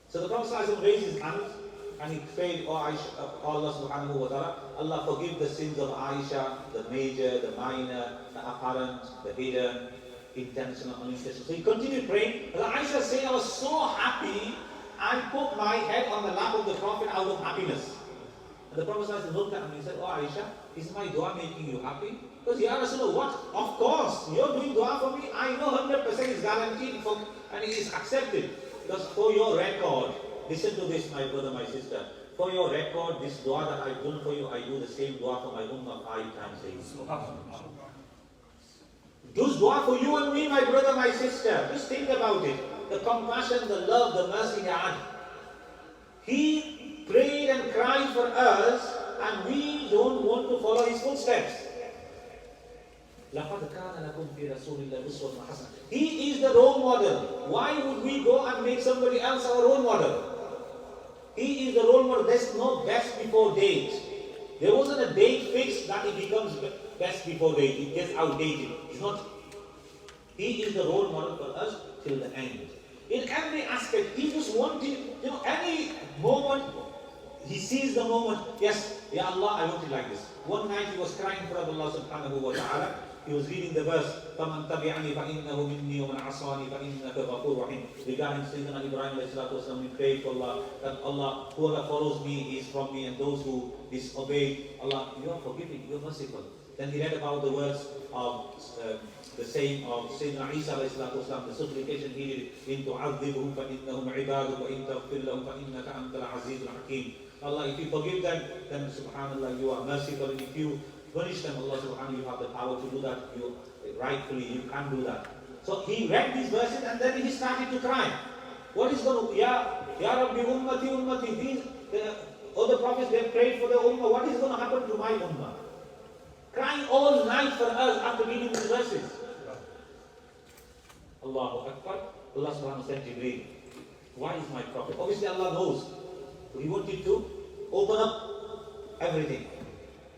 So the Prophet ﷺ raised his hands and he prayed, Oh Aisha, Allah subhanahu wa ta'ala, Allah forgive the sins of Aisha, the major, the minor, the apparent, the hidden, intentional, unintentional. So he continued praying. And Aisha saying, I was so happy, I put my head on the lap of the Prophet out of happiness. And the Prophet ﷺ looked at him and he said, Oh Aisha, is my dua making you happy? Because Ya Rasulullah, what? Of course, you're doing dua for me. I know 100% is guaranteed for, and it is accepted. Because for your record, listen to this, my brother, my sister. For your record, this dua that I've done for you, I do the same dua for my ummah 5 times a year. Do dua for you and me, my brother, my sister. Just think about it. The compassion, the love, the mercy he had. He prayed and cried for us, and we don't want to follow his footsteps. He is the role model. Why would we go and make somebody else our role model? He is the role model. There's no best before date. There wasn't a date fixed that it becomes best before date. It gets outdated. It's not. He is the role model for us till the end. In every aspect, he just wanted, any moment, he sees the moment, yes, Ya Allah, I want it like this. One night he was crying for Allah subhanahu wa ta'ala. He was reading the verse, فَمَنْ تَبِعَنِي فَإِنَّهُ مِنِّي وَمَنْ عَصَانِي فَإِنَّكَ غَفُورٌ رَحِيمٌ. Regarding Sayyidina Ibrahim alayhi salatu wasalam, we pray for Allah, that Allah, whoever follows me is from me, and those who disobey Allah, you are forgiving, you are merciful. Then he read about the words of the saying of Sayyidina Isa alayhi salatu wasalam, the supplication he did, in tu'adhibhum fa innahum ibaduk wa in taghfir lahum fa innaka antal azizul hakim. Allah, if you forgive them, then subhanallah, you are merciful. And if you punish them, Allah subhanahu, you have the power to do that. You rightfully, you can do that. So he read these verses and then he started to cry. What is going to, Ya Rabbi ummati ummati, these other prophets, they prayed for the ummah. What is going to happen to my ummah? Crying all night for us after reading these verses. Allahu Akbar. Allah subhanahu wa ta'ala said, Jibreel, why is my prophet? Obviously Allah knows. He wanted to open up everything.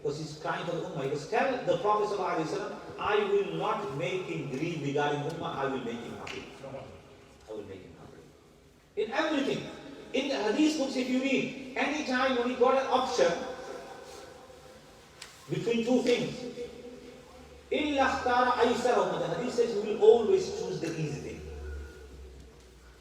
Because he's crying for the ummah. He goes, tell the Prophet sallallahu alaihi wasallam, I will not make him grieve regarding ummah, I will make him happy. I will make him happy. In everything. In the hadith books, if you read, any time when he got an option between two things, إِلَّا اخْتَارَ أَيْسَرَهُمَا, the hadith says he will always choose the easy thing.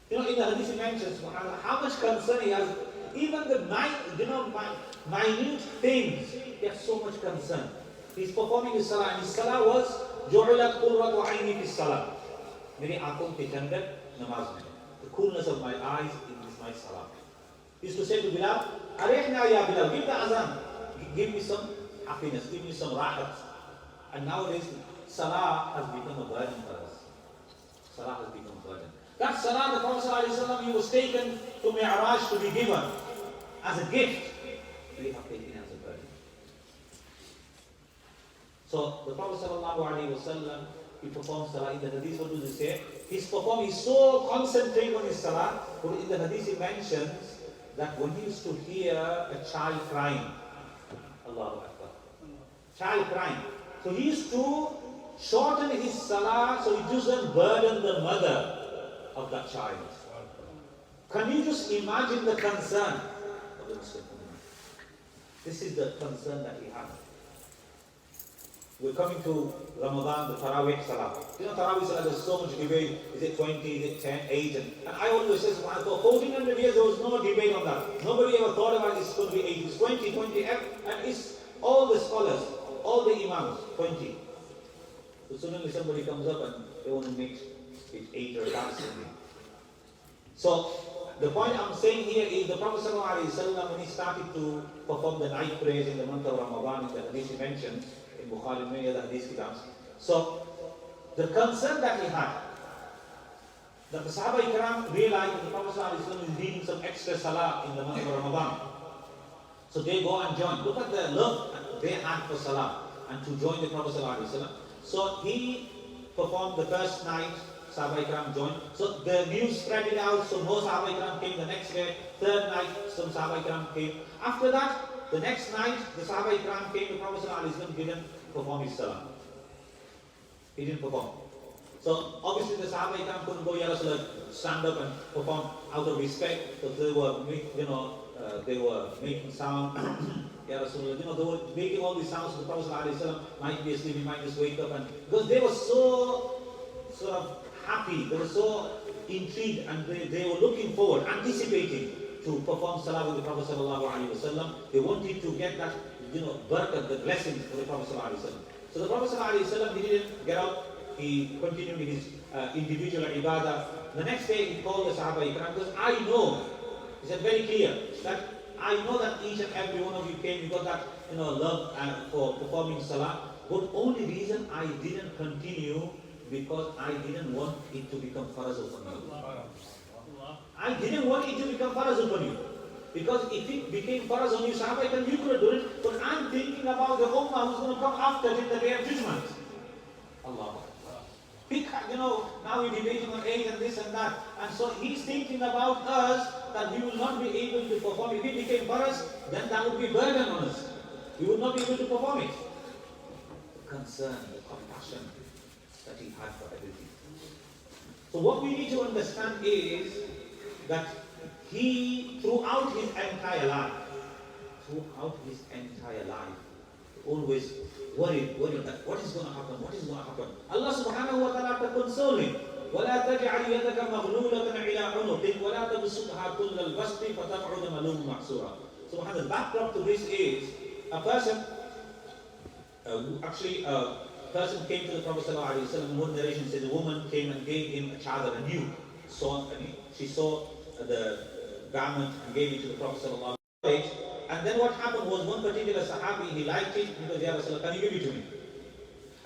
You know, in the hadith he mentions how much concern he has. Even the minute things, he has so much concern. He's performing his salah, and his salah was جُعِلَتْ قُرَّةُ عَيْنِي فِي الصَّلَاةِ. Meri aankhon ke jandat namaz mein. The coolness of my eyes is my salah. He used to say to Bilal, Arehna ya Bilal, give the azan. Give me some happiness, give me some rahat. And nowadays, salah has become a burden for us. Salah has become a burden. That salah, the Prophet ﷺ, he was taken to Mi'raj to be given as a gift. We have taken it as a burden. So the Prophet ﷺ, he performs salah. In the hadith, what does he say? He's so concentrated on his salah, but in the hadith he mentions that when he used to hear a child crying, Allahu Akbar, child crying, so he used to shorten his salah so it doesn't burden the mother of that child. Can you just imagine the concern of the Muslim community? This is the concern that he had. We're coming to Ramadan, the Taraweeh Salah. You know, Taraweeh Salah, there's so much debate. Is it 20, is it 10, 8? And I always say, for 1400 years, there was no debate on that. Nobody ever thought about it's going to be 8, it's 20, 20, and it's all the scholars, all the imams, 20. So suddenly somebody comes up and they want to make it 8 or something. So, the point I'm saying here is the Prophet ﷺ, when he started to perform the night prayers in the month of Ramadan, in the hadith he mentioned, in Bukhari and many other hadith kitabs. So, the concern that he had, that the Sahaba Ikram realized that the Prophet ﷺ is leading some extra salah in the month of Ramadan. So they go and join. Look at the love they had for salah and to join the Prophet ﷺ. So he performed the first night, Sahaba Ikram joined. So the news spread it out, so more Sahaba Ikram came the next day. Third night, some Sahaba Ikram came. After that, the next night, the Sahaba Ikram came, the Prophet ﷺ didn't perform his salah. He didn't perform. So obviously the Sahaba Ikram couldn't go, Ya Rasulullah, stand up and perform out of respect. So they were, they were making sound. Ya Rasulullah, they were making all these sounds. The Prophet ﷺ might be asleep, he might just wake up. And because they were so sort of happy, they were so intrigued, and they were looking forward, anticipating to perform salah with the Prophet ﷺ. They wanted to get that, barakat, the blessings for the Prophet ﷺ. So the Prophet ﷺ, he didn't get up, he continued his individual ibadah. The next day he called the Sahaba Ikram, because I know, he said very clear, that I know that each and every one of you came, you got that love for performing salah, but only reason I didn't continue because I didn't want it to become faraz upon you. I didn't want it to become faraz upon you. Because if it became faraz on you, Sahaba, then you could have done it. But I'm thinking about the ummah who's going to come after in the day of judgment. Allah. Now we're debating on age and this and that. And so he's thinking about us that we will not be able to perform. If it became faraz, then that would be a burden on us. We would not be able to perform it. The concern, the compassion that he had for everything. So what we need to understand is that he, throughout his entire life, always worried that what is going to happen, Allah subhanahu wa ta'ala to console him. وَلَا تَجْعَلْ يَدَكَ مَغْلُولَةً إِلَىٰ عُنُقِكَ وَلَا تَبْسُطْهَا كُلَّ الْبَسْطِ فَتَقْعُدَ مَلُومًا مَحْسُورًا. So the backdrop to this is a person Actually, a person came to the Prophet ﷺ. One narration says a woman came and gave him a chadar, a new. She saw the garment and gave it to the Prophet ﷺ. And then what happened was one particular Sahabi, he liked it because, Ya Rasulullah, can you give it to me?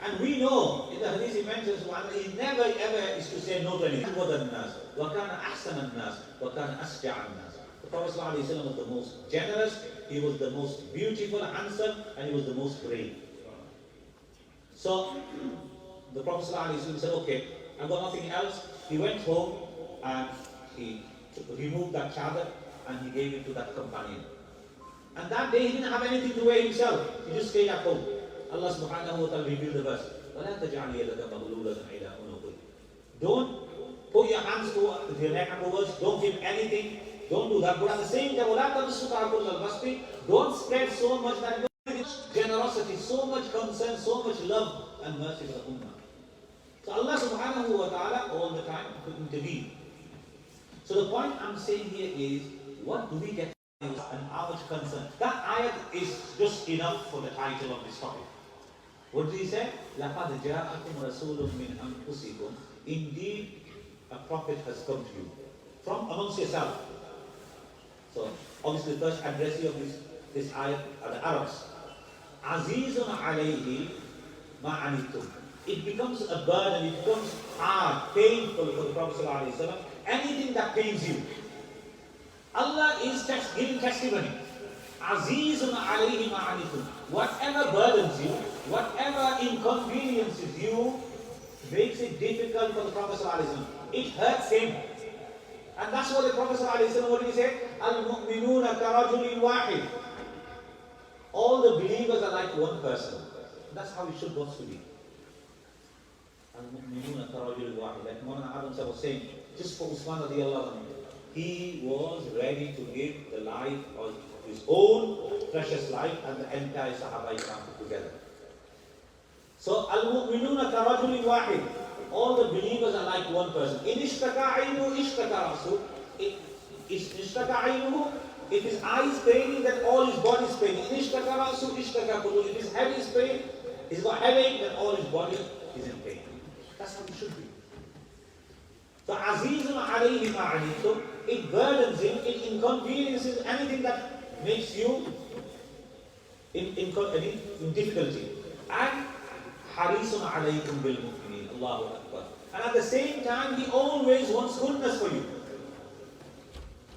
And we know, in the hadith he mentions, he never ever is to say no to anything. وَكَانَ أَحْسَنَ النَّاسِ وَكَانَ أَسْجَعَ النَّاسِ. The Prophet ﷺ was the most generous, he was the most beautiful, handsome, and he was the most brave. So, the Prophet ﷺ said, okay, I've got nothing else. He went home and he removed that chadar and he gave it to that companion. And that day he didn't have anything to wear himself. He just stayed at home. Allah subhanahu wa ta'ala revealed the verse. وَلَا تَجْعَلْ يَدَكَ مَغْلُولَةً إِلَىٰ عُنُقِكَ. Don't put your hands to your neck afterwards. Don't give anything. Don't do that. But at the same time, وَلَا تَبْسُطْهَا كُلَّ الْبَسْطِ. Don't spread so much that generosity, so much concern, so much love and mercy for the ummah. So Allah subhanahu wa ta'ala all the time could intervene. So the point I'm saying here is, what do we get and how much concern? That ayat is just enough for the title of this topic. What did he say? لَقَدْ جَاءَكُمْ رَسُولٌ مِّنْ أَنفُسِكُمْ. Indeed, a prophet has come to you from amongst yourself. So, obviously, the first addressee of this ayat are the Arabs. عَزِيزٌ عَلَيْهِ مَا عَنِتُّمْ. It becomes a burden, it becomes hard, painful for the Prophet ﷺ. Anything that pains you. Allah is giving testimony. Azizun alayhi ma'anitum. Whatever burdens you, whatever inconveniences you, makes it difficult for the Prophet ﷺ. It hurts him. And that's what the Prophet ﷺ, what did he say? Al-mu'minuna karajulin wahid. All the believers are like one person. That's how it should want to be. Al-mu'minuna karajulin wahid. Like Mawlana Adam was saying, just for Usman radiallahu anhu, he was ready to give the life of his own precious life and the entire Sahaba Ikram together. So, al-mu'minuna karajulin wahid. All the believers are like one person. In ishtaka aynuhu ishtaka rasu. Ishtaka aynuhu, if his eye is paining, then all his body is paining. In ishtaka rasu ishtaka kullu. If his head is pain, he's got headache, then all his body is in pain. That's how it should be. So, azizun alayhi ma'anitum. It burdens him, it inconveniences anything that makes you in difficulty. And harisun alaykum bil mu'minin. Allahu Akbar. And at the same time, he always wants goodness for you.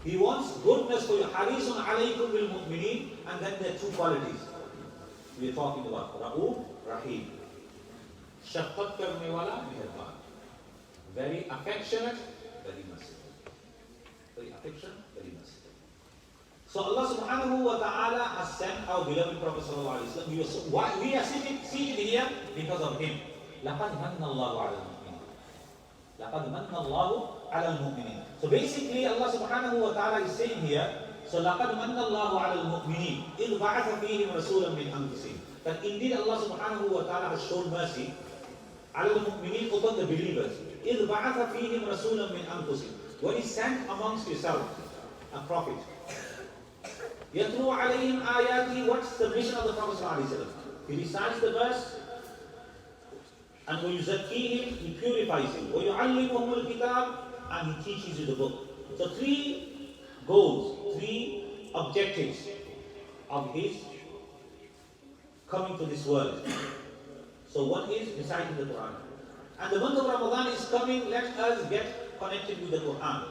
He wants goodness for you. Harisun alaykum bil mu'minin. And then there are two qualities we're talking about. Ra'uf, Rahim. Shafqat karne wala, meherban. Very affectionate, very merciful. Very affectionate, very merciful. So Allah subhanahu wa ta'ala has sent our beloved Prophet sallallahu alaihi wasallam. We are seated here because of him. لَقَدْ مَنَّ اللَّهُ عَلَى الْمُؤْمِنِينَ. لَقَدْ مَنَّ اللَّهُ عَلَى الْمُؤْمِنِينَ. So basically Allah subhanahu wa ta'ala is saying here, so لَقَدْ مَنَّ اللَّهُ عَلَى الْمُؤْمِنِينَ إِذْ بَعَثَ فِيهِمْ رَسُولًا مِّنْ أَنفُسِهِمْ. That indeed Allah subhanahu wa ta'ala has shown mercy على المؤمنين upon the believers. إِذْ بَعَثَ فِيهِمْ رَسُولًا مِّنْ أَنفُسِهِمْ. When he sent amongst yourself a prophet. يَتْلُو عَلَيْهِمْ آيَاتِهِ. What's the mission of the Prophet ﷺ? He recites the verse, and وَيُزَكِّيهِمْ, he purifies him. وَيُعَلِّمُهُمُ الْكِتَابِ, and he teaches you the book. So three goals, three objectives of his coming to this world. So one is reciting the Quran. And the month of Ramadan is coming, let us get connected with the Quran.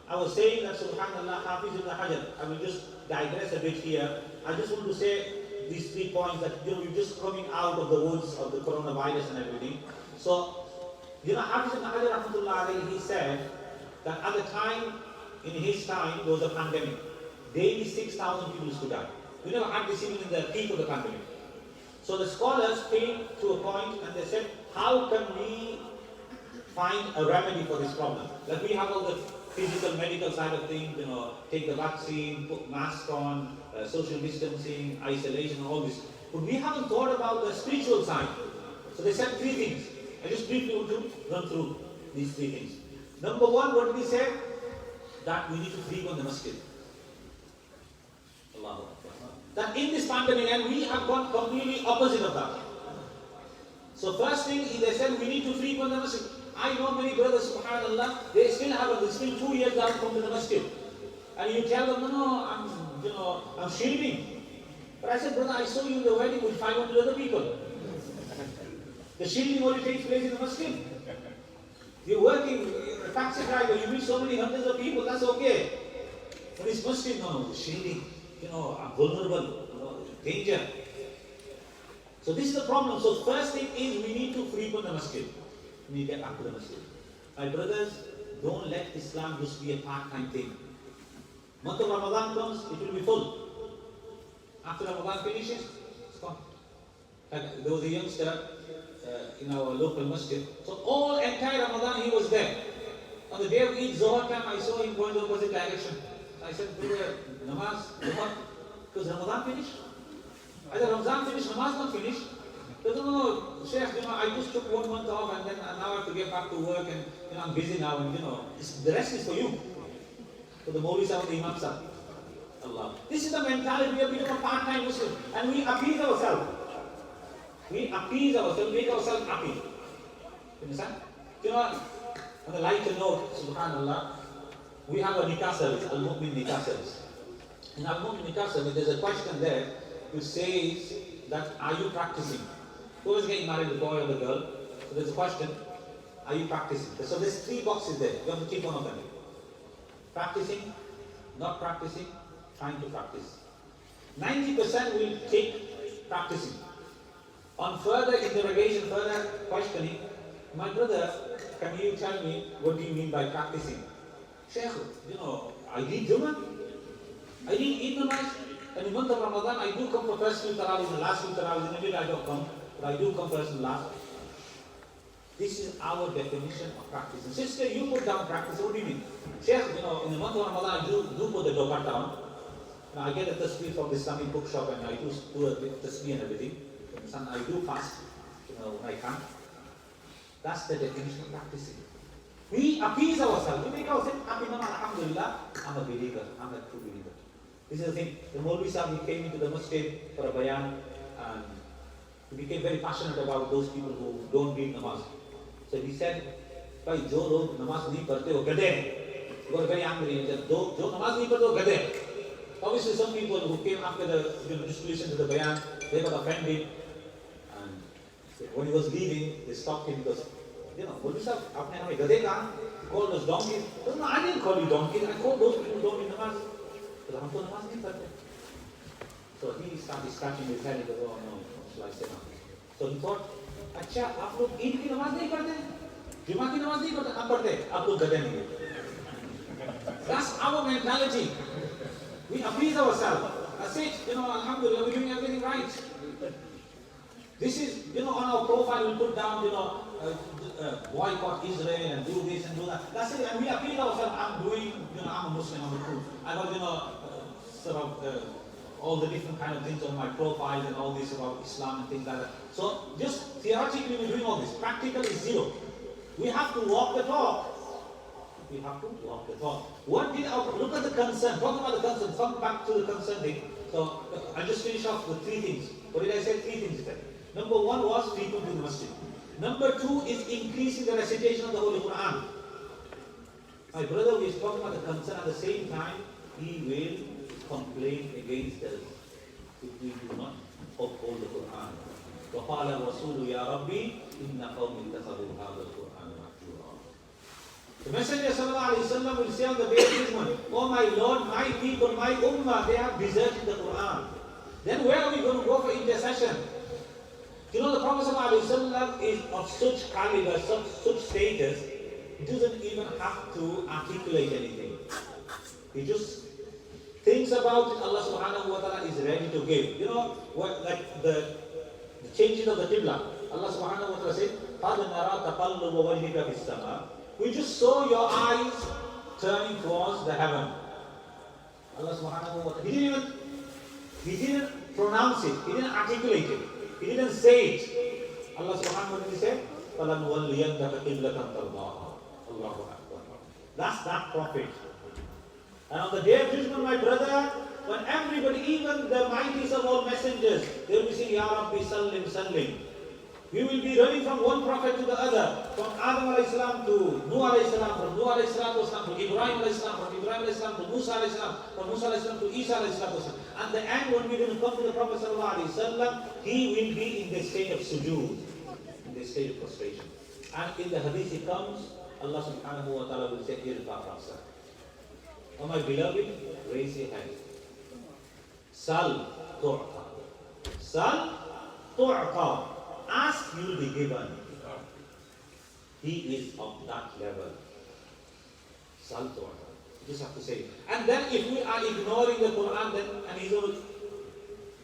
I was saying that subhanallah, Hafiz ibn Hajar, I will just digress a bit here. I just want to say these 3 points that we're just coming out of the woods of the coronavirus and everything. So, Hafiz ibn Hajar rahmatullah alayhi, he said that at the time, in his time, there was a pandemic. Daily 6,000 people used to die. We never had this even in the peak of the pandemic. So the scholars came to a point and they said, how can we find a remedy for this problem? Like we have all the physical, medical side of things, take the vaccine, put mask on, social distancing, isolation, all this. But we haven't thought about the spiritual side. So they said 3 things. I just briefly want to run through these 3 things. Number 1, what did we say? That we need to frequent the masjid. Allahu Akbar. that in this pandemic, and we have gone completely opposite of that. So first thing, they said we need to frequent the masjid. I know many brothers, subhanAllah, they still 2 years down from the masjid. And you tell them, no, I'm shielding. But I said, brother, I saw you in the wedding with 500 other people. The shielding only takes place in the masjid. You're working, you're a taxi driver, you meet so many hundreds of people, that's okay. But it's masjid, no, shielding. I'm vulnerable, danger. So this is the problem. So first thing is we need to frequent the masjid. We need to get back to the masjid. My brothers, don't let Islam just be a part-time thing. Month of Ramadan comes, it will be full. After Ramadan finishes, it's gone. Like there was a youngster in our local masjid. So all entire Ramadan he was there. On the day of Eid Zohar time, I saw him going the opposite direction. I said, brother, namaz, because Ramadan finished. I said, Ramadan finished, namaz not finished. He said, no, Shaykh, I just took 1 month off and then now I have to get back to work and I'm busy now and the rest is for you. So the Mawli Sahib, the Imam Sahib. Allah. This is the mentality. We have become a part-time Muslim and we appease ourselves. We appease ourselves, make ourselves happy. You understand? On a lighter note, subhanAllah, we have a nikah service, Al-Mu'min nikah service. In Al-Mu'min nikah service, there's a question there which says that, are you practicing? Who is getting married, the boy or the girl? So there's a question, are you practicing? So there's 3 boxes there, you have to tick one of them. Practicing, not practicing, trying to practice. 90% will take practicing. On further interrogation, further questioning, my brother, can you tell me what do you mean by practicing? Shaykh, I need Jummah, I need Eid namaz, and in the month of Ramadan I do come for first few tarawih, the last few tarawih, in the middle I don't come, but I do come first and last. This is our definition of practicing. Sister, you put down practice, what do you mean? Shaykh, in the month of Ramadan I do put the dopat down. Now I get a tasbih from the Islamic bookshop and I do a tasbih and everything. I do fast, when I can. That's the definition of practicing. We appease ourselves. We make ourselves happy. Alhamdulillah, I'm a believer. I'm a true believer. This is the thing. The Mawli Sahib, he came into the masjid for a bayan and he became very passionate about those people who don't read namaz. So he said, "Bhai, jo log namaz nahi padhte ho gadhe hain." He got very angry and said, "Jo namaz nahi padhte ho gadhe hain." Obviously, some people who came after the distribution to the bayan, they got offended. When he was leaving, they stopped him because, Mawli Sahib, aapne hame gadhe kaha? He called us donkeys. No, I didn't call you donkeys. I called those people who don't read namaz. Because hum to namaz nahi padhte. So he started scratching his head and goes, oh no, what shall I say now? So he thought, अच्छा, आप लोग ईद की नमाज नहीं पढ़ते? जुमा की नमाज नहीं पढ़ते? हम पढ़ते, आप लोग गधे नहीं हैं. That's our mentality. We appease ourselves. That's it. Alhamdulillah, we're doing everything right. This is, on our profile we put down, boycott Israel and do this and do that. That's it. And we appease ourselves. I'm doing, I'm a Muslim, I'm a Kurd. I got, all the different kind of things on my profile and all this about Islam and things like that. So just theoretically we're doing all this. Practical is zero. We have to walk the talk. We have to walk the talk. Look at the concern. Talk about the concern. Come back to the concern thing. So I'll just finish off with 3 things. What did I say? 3 things. Number 1 was frequent to the masjid. Number 2 is increasing the recitation of the Holy Quran. My brother is talking about the concern at the same time. He will complain against us if we do not uphold the Quran. وَقَالَ الرَّسُولُ يَا رَبِّي إِنَّ قَوْمِ اتَّخَذُوا هَذَا الْقُرْآنَ مَهْجُورًا. The Messenger ﷺ will say on the day of judgment, oh my Lord, my people, my Ummah, they have deserted the Quran. Then where are we going to go for intercession? The Prophet ﷺ is of such caliber, such status, he doesn't even have to articulate anything. He just thinks about it. Allah subhanahu wa ta'ala is ready to give. Like the changing of the Qibla. Allah subhanahu wa ta'ala said, قَدْ نَرَى تَقَلُّبَ وَجْهِكَ فِي السَّمَاءِ. We just saw your eyes turning towards the heaven. Allah subhanahu wa ta'ala, he didn't pronounce it, he didn't articulate it, he didn't say it. Allah subhanahu wa ta'ala said, فَلَنُوَلِّيَنَّكَ قِبْلَةً تَرْضَاهَا. Allahu Akbar. That's that prophet. And on the day of judgment, my brother, when everybody, even the mightiest of all messengers, they will be saying, Ya Rabbi, Sallim, Sallim. We will be running from one prophet to the other, from Adam alayhi salam to Nuh alayhi salam, from Nuh alayhi salam to Ibrahim alayhi salam, from Ibrahim alayhi salam to Musa alayhi salam, from Musa alayhi salam to Isa alayhi salam. And the end, when we will come to the Prophet sallallahu alayhi wasallam, he will be in the state of sujood, in the state of prostration. And in the hadith it comes, Allah subhanahu wa ta'ala will say, Irfa Rasa. Oh my beloved, raise your hand. Sal tu'ta. Sal tu'ta. Ask, you will be given. He is of that level. Sal tu'ta. You just have to say it. And then if we are ignoring the Quran, then and he's going to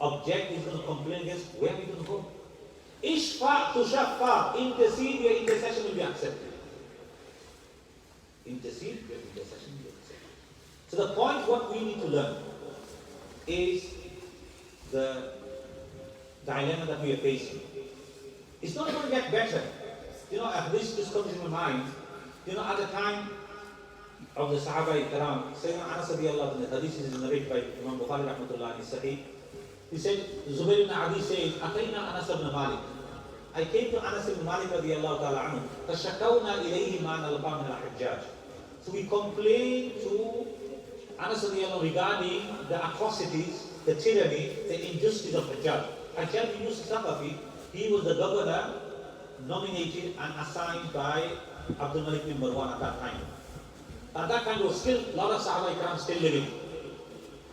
object, he's going to complain against, where are we going to go? Ishfa to shaffa. Intercede, your intercession will be accepted. Intercede, your intercession will be accepted. So the point what we need to learn is the dilemma that we are facing. It's not going to get better. You know, this just comes in my mind. You know, at the time of the Sahaba Ikram, Sayyidina Anas radiallahu anhu, the hadith is narrated by Imam Bukhari rahmatullah in Sahih. He said, Zubayr ibn Adi says, Atayna Anas ibn Malik. I came to Anas ibn Malik radiallahu ta'ala anhu. فَشَكَوْنَا إِلَيْهِ مَا نَلْقَى مِنَ الْحِجَّاجِ. So we complained to Anas radiallahu regarding the atrocities, the tyranny, the injustice of Hajjaj. Hajjaj bin Yusuf Thaqafi, he was the governor nominated and assigned by Abdul Malik bin Marwan at that time. At that time, there was still a lot of Sahaba Ikram still living.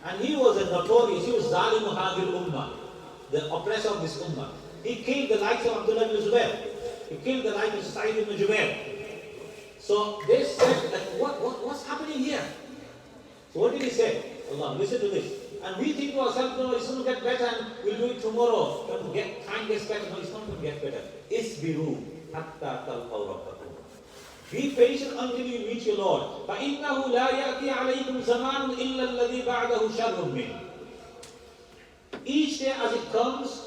And he was a notorious, he was Zalimu Hadil Ummah, the oppressor of this Ummah. He killed the likes of Abdullah ibn Zubair. He killed the likes of Sa'id ibn Jubair. So they said, what's happening here? So what did he say? Allah, listen to this. And we think to ourselves, no, it's going to get better and we'll do it tomorrow. When time gets better, no, it's not going to get better. Isbiru hatta talqaw rabbakum. Be patient until you meet your Lord. فَإِنَّهُ لَا يَأْتِي عَلَيْكُمْ زَمَانٌ إِلَّا الَّذِي بَعْدَهُ شَرٌ مِّنْهُ. Each day as it comes,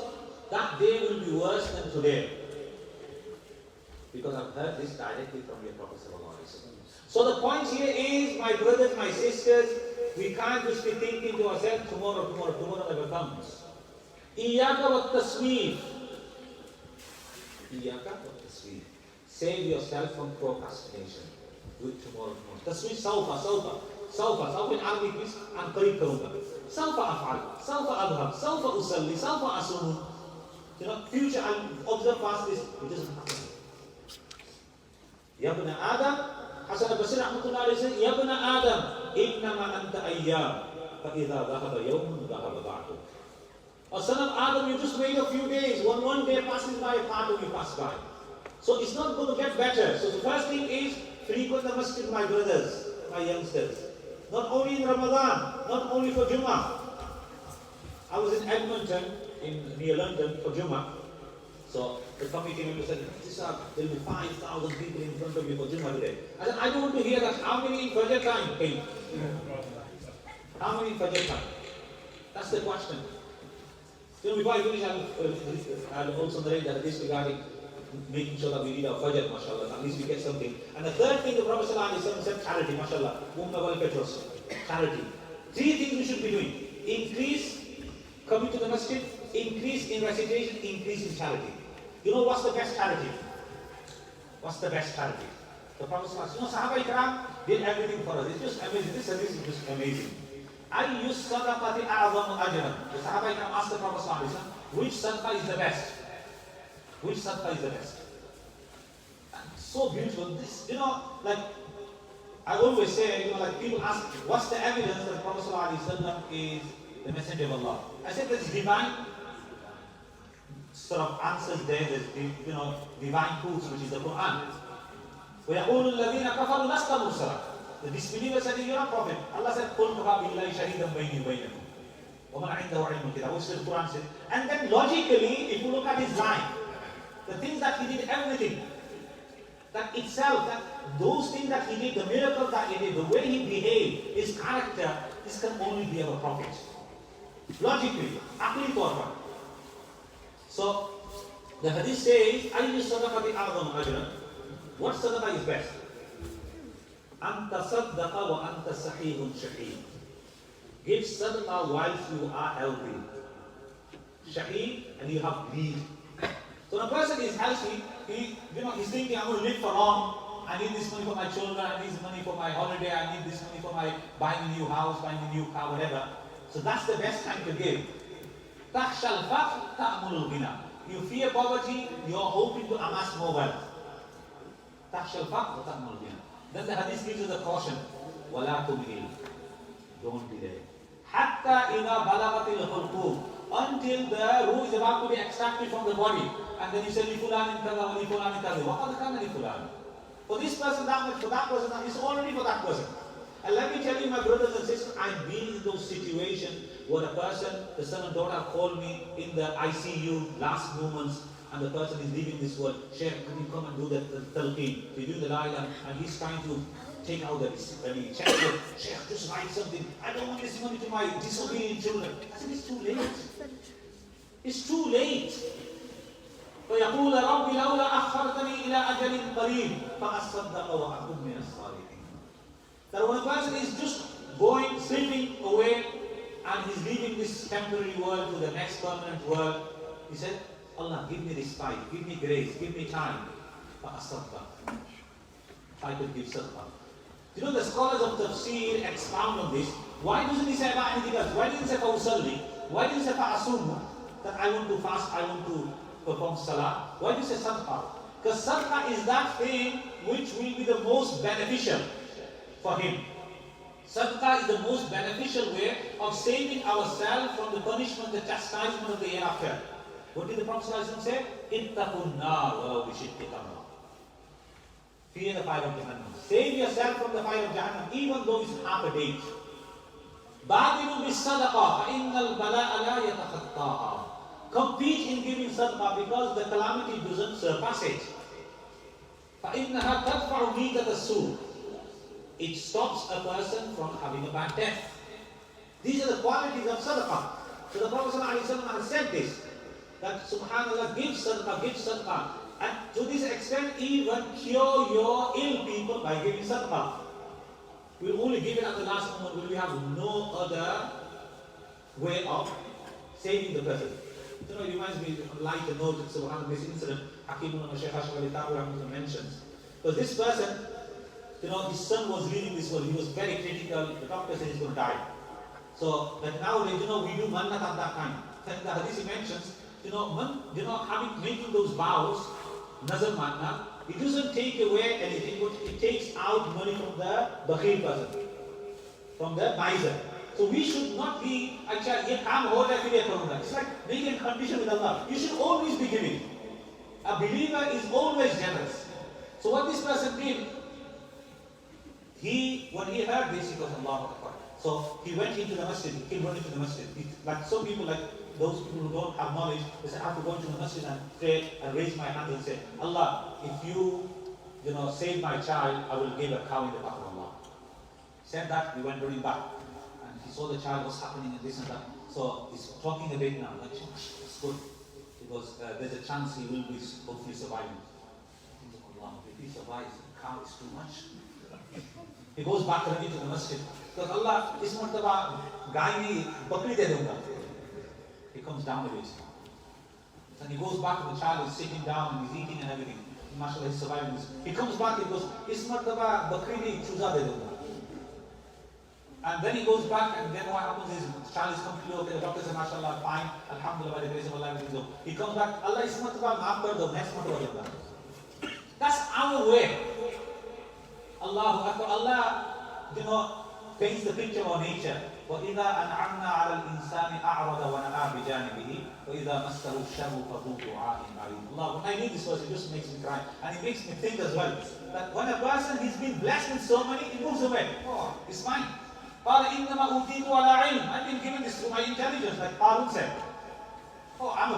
that day will be worse than today. Because I've heard this directly from your Prophet sallallahu alaihi wasallam. So the point here is, my brothers, my sisters, we can't just be thinking to ourselves, tomorrow never comes. Iyaka wa tasweef. Iyaka wa tasweef. Save yourself from procrastination. Do it tomorrow. Tasweef sawfa in Arabic means I'm qarib karunga. Sawfa af'al, sawfa adhab, sawfa usalli, sawfa asum. You know, future I'll observe past this, it doesn't happen. Ya ibn Adam, Hasan al-Basri rahmatullah alayhi said, Ya ibn Adam, innama anta ayyam, fa idha dhahaba yawmun dhahaba ba'du. O son of Adam, you just wait a few days. One day passes by, a part of you pass by. So it's not going to get better. So the first thing is, frequent the masjid, my brothers, my youngsters. Not only in Ramadan, not only for Jummah. I was in Edmonton, near London, for Jummah. So the committee member said, there will be 5,000 people in front of you for Jummah today. I said, I don't want to hear that. How many in Fajr time came? How many in Fajr time? That's the question. You know, before I finish, I'll also narrate that this regarding making sure that we read our Fajr, mashallah, at least we get something. And the third thing the Prophet ﷺ said, charity, mashallah, Ummah Welfare Trust, charity. 3 things we should be doing. Increase coming to the masjid, increase in recitation, increase in charity. You know what's the best charity? What's the best charity? The Prophet ﷺ, you know, Sahaba Ikram did everything for us. It's just amazing. This hadith is just amazing. Ayyus sadaqati a'zamu ajran. The Sahaba Ikram asked the Prophet ﷺ, which sadaqah is the best? Which sadaqah is the best? And so beautiful. This, you know, like I always say, you know, like people ask, what's the evidence that the Prophet ﷺ is the messenger of Allah? I said there's divine sort of answers there. There's, you know, divine proofs, which is the Quran. وَيَقُولُ الَّذِينَ كَفَرُوا لَسْتَ مُرْسَلًا. The disbelievers said, you're not prophet. Allah said, قُلْ كَفَى بِاللَّهِ شَهِيدًا بَيْنِي وَبَيْنَكُمْ وَمَنْ عِنْدَهُ عِلْمُ الْكِتَابِ. Which the Quran said. And then logically, if you look at his life, the things that he did, everything, that itself, that those things that he did, the miracles that he did, the way he behaved, his character, this can only be of a prophet. Logically, aqli tawfa. So, the hadith says, Ayyu sadaqati a'zamu ajran. What sadaqah is best? Anta saddaqa wa anta sahihun shahid. Give sadaqah whilst you are healthy. Shaykh, and you have greed. So when a person is healthy, he's thinking, I'm going to live for long. I need this money for my children, I need this money for my holiday, I need this money for my buying a new house, buying a new car, whatever. So that's the best time to give. تَخْشَى الْفَقْرَ تَأْمُلُ الْغِنَى. You fear poverty, you're hoping to amass more wealth. تَخْشَى الْفَقْرَ تَأْمُلُ الْغِنَى. Then the hadith gives us a caution. وَلَا تُمْهِلْ. Don't delay. حَتَّى إِذَا بَلَغَتِ الْحُلْقُومِ. Until the ruh is about to be extracted from the body. And then you say, لِفُلَانٍ كَذَا وَلِفُلَانٍ كَذَا. وَقَدْ كَانَ لِفُلَانٍ. For this person that much, for that person that, it's already for that person. And let me tell you, my brothers and sisters, I've been in those situations where a person, the son and daughter called me in the ICU, last moments, and the person is leaving this world. Shaykh, can you come and do the talqeen? You do the la ilaha, and he's trying to take out the checkbook. Shaykh, just write something. I don't want this money to my disobedient children. I said, it's too late. It's too late. فيقول رب لولا أخرتني إلى أجل قريب فأصدق وأكن من الصالحين. That when a person is just going, slipping away, and he's leaving this temporary world to the next permanent world, he said, Allah, give me respite, give me grace, give me time. فأصدق. I could give sadaqah. You know, the scholars of tafsir expound on this. Why doesn't he say about anything else? Why didn't he say fa'usalli? Why didn't he say fa'asum? That I want to fast, I want to perform salah. Why do you say sadaqah? Because sadaqah is that thing which will be the most beneficial for him. Sadaqah is the most beneficial way of saving ourselves from the punishment, the chastisement of the hereafter. What did the Prophet ﷺ say? Ittaqun nar walau bishiqqi tamra. Fear the fire of Jahannam. Save yourself from the fire of Jahannam, even though it's half a day. Badiru bis sadaqah, fa innal bala'a la yatakhattaha. Compete in giving sadaqah because the calamity doesn't surpass it. فَإِنَّهَا تَدْفَعُ مِيتَةَ السُّوءِ. It stops a person from having a bad death. These are the qualities of sadaqah. So the Prophet ﷺ has said this, that subhanallah, give sadaqah. And to this extent, even cure your ill people by giving sadaqah. We'll only give it at the last moment when we have no other way of saving the person. You know, it reminds me of light and note, subhanallah, this incident, Hakimun and Shaykh mentions. Because this person, you know, his son was leaving this world, he was very critical, the doctor said he's going to die. So, but nowadays, you know, we do mannat at that time. And the hadith mentions, making those vows, nazar manna, it doesn't take away anything, but it takes out money from the bakhil person, from the miser. So we should not be, it's like making a condition with Allah. You should always be giving. A believer is always generous. So what this person did, when he heard this, he goes, Allahu Akbar. So he went into the masjid, he came running to the masjid. Like some people, like those people who don't have knowledge, they say, I have to go into the masjid and pray and raise my hand and say, Allah, if you save my child, I will give a cow in the path of Allah. He said that, he went running back. He saw the child, what's happening and this and that. So he's talking a bit now, like, it's good. Because there's a chance he will be hopefully surviving. If he survives, the cow is too much. He goes back running to the masjid. Because Allah, is martaba, guy ni bakri de dunga. He comes down a bit. And he goes back and the child is sitting down and he's eating and everything. MashaAllah, he's surviving this. He comes back and goes, is martaba, bakri ni chuza de dunga. And then he goes back, and then what happens is the child is completely okay. The doctor says, MashaAllah, fine, Alhamdulillah, by the grace of Allah, everything's okay. He comes back, Allah is martaba, maaf kar do, next martaba. That's our way. Allahu Akbar. Allah, paints the picture of nature. وَإِذَا أَنْعَمْنَا عَلَى الْإِنسَانِ أَعْرَضَ وَنَأَى بِجَانِبِهِ وَإِذَا مَسَّهُ الشَّرُّ فَذُو دُعَاءٍ عَرِيضٍ. Allah, when I read this verse, it just makes me cry. And it makes me think as well, that when a person, he's been blessed with so many, it moves away. Oh, it's fine. قَالَ إِنَّمَا أُوتِيتُ عَلَىٰ عِلْمٍ. I've been given this through my intelligence, like Harun said. Oh, I'm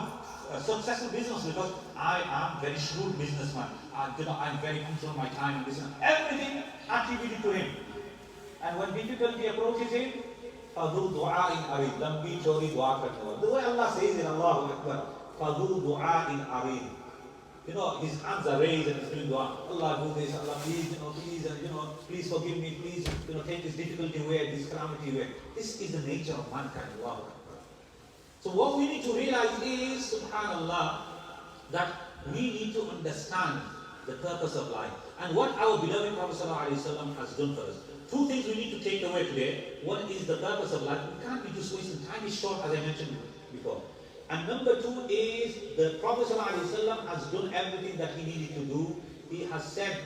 a successful businessman because I am very shrewd businessman. I'm very punctual on my time and business. Everything attributed to him. And when difficulty approaches him, فَذُو دُعَاءٍ عَرِيضٍ. Lambi chori dua karne wala. The way Allah says in Allahu Akbar, فَذُو دُعَاءٍ عَرِيضٍ. his hands are raised and he's doing dua. Allah do this, Allah please, please, and please forgive me, please, take this difficulty away, this calamity away. This is the nature of mankind. Allah. So what we need to realize is, subhanallah, that we need to understand the purpose of life and what our beloved Prophet ﷺ has done for us. Two things we need to take away today. One is the purpose of life. We can't be just wasting time. Is short, as I mentioned before. And number two is the Prophet ﷺ has done everything that he needed to do. He has said,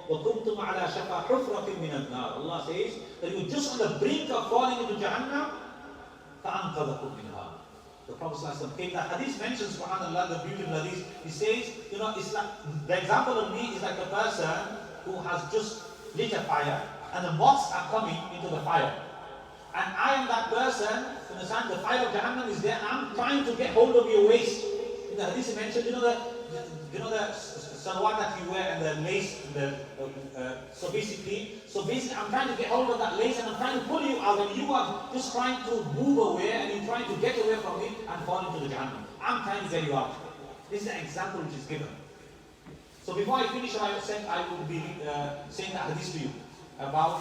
وَكُمْتُمْ عَلَى شَفَا حُفْرَةٍ مِّنَ النَّارِ. Allah says that you were just on the brink of falling into Jahannam. فَأَنْقَذَكُمْ مِنْهَا. The Prophet ﷺ came. The hadith mentions, subhanAllah, the beautiful hadith. He says, it's like, the example of me is like a person who has just lit a fire and the moths are coming into the fire. And I am that person, understand, the fire of Jahannam is there, and I'm trying to get hold of your waist. In the hadith mentioned, the salwar that you wear and the lace, so basically, I'm trying to get hold of that lace and I'm trying to pull you out, and you are just trying to move away and you're trying to get away from me and fall into the Jahannam. I'm trying to get you out. This is an example which is given. So before I finish, I will be saying that hadith to you about,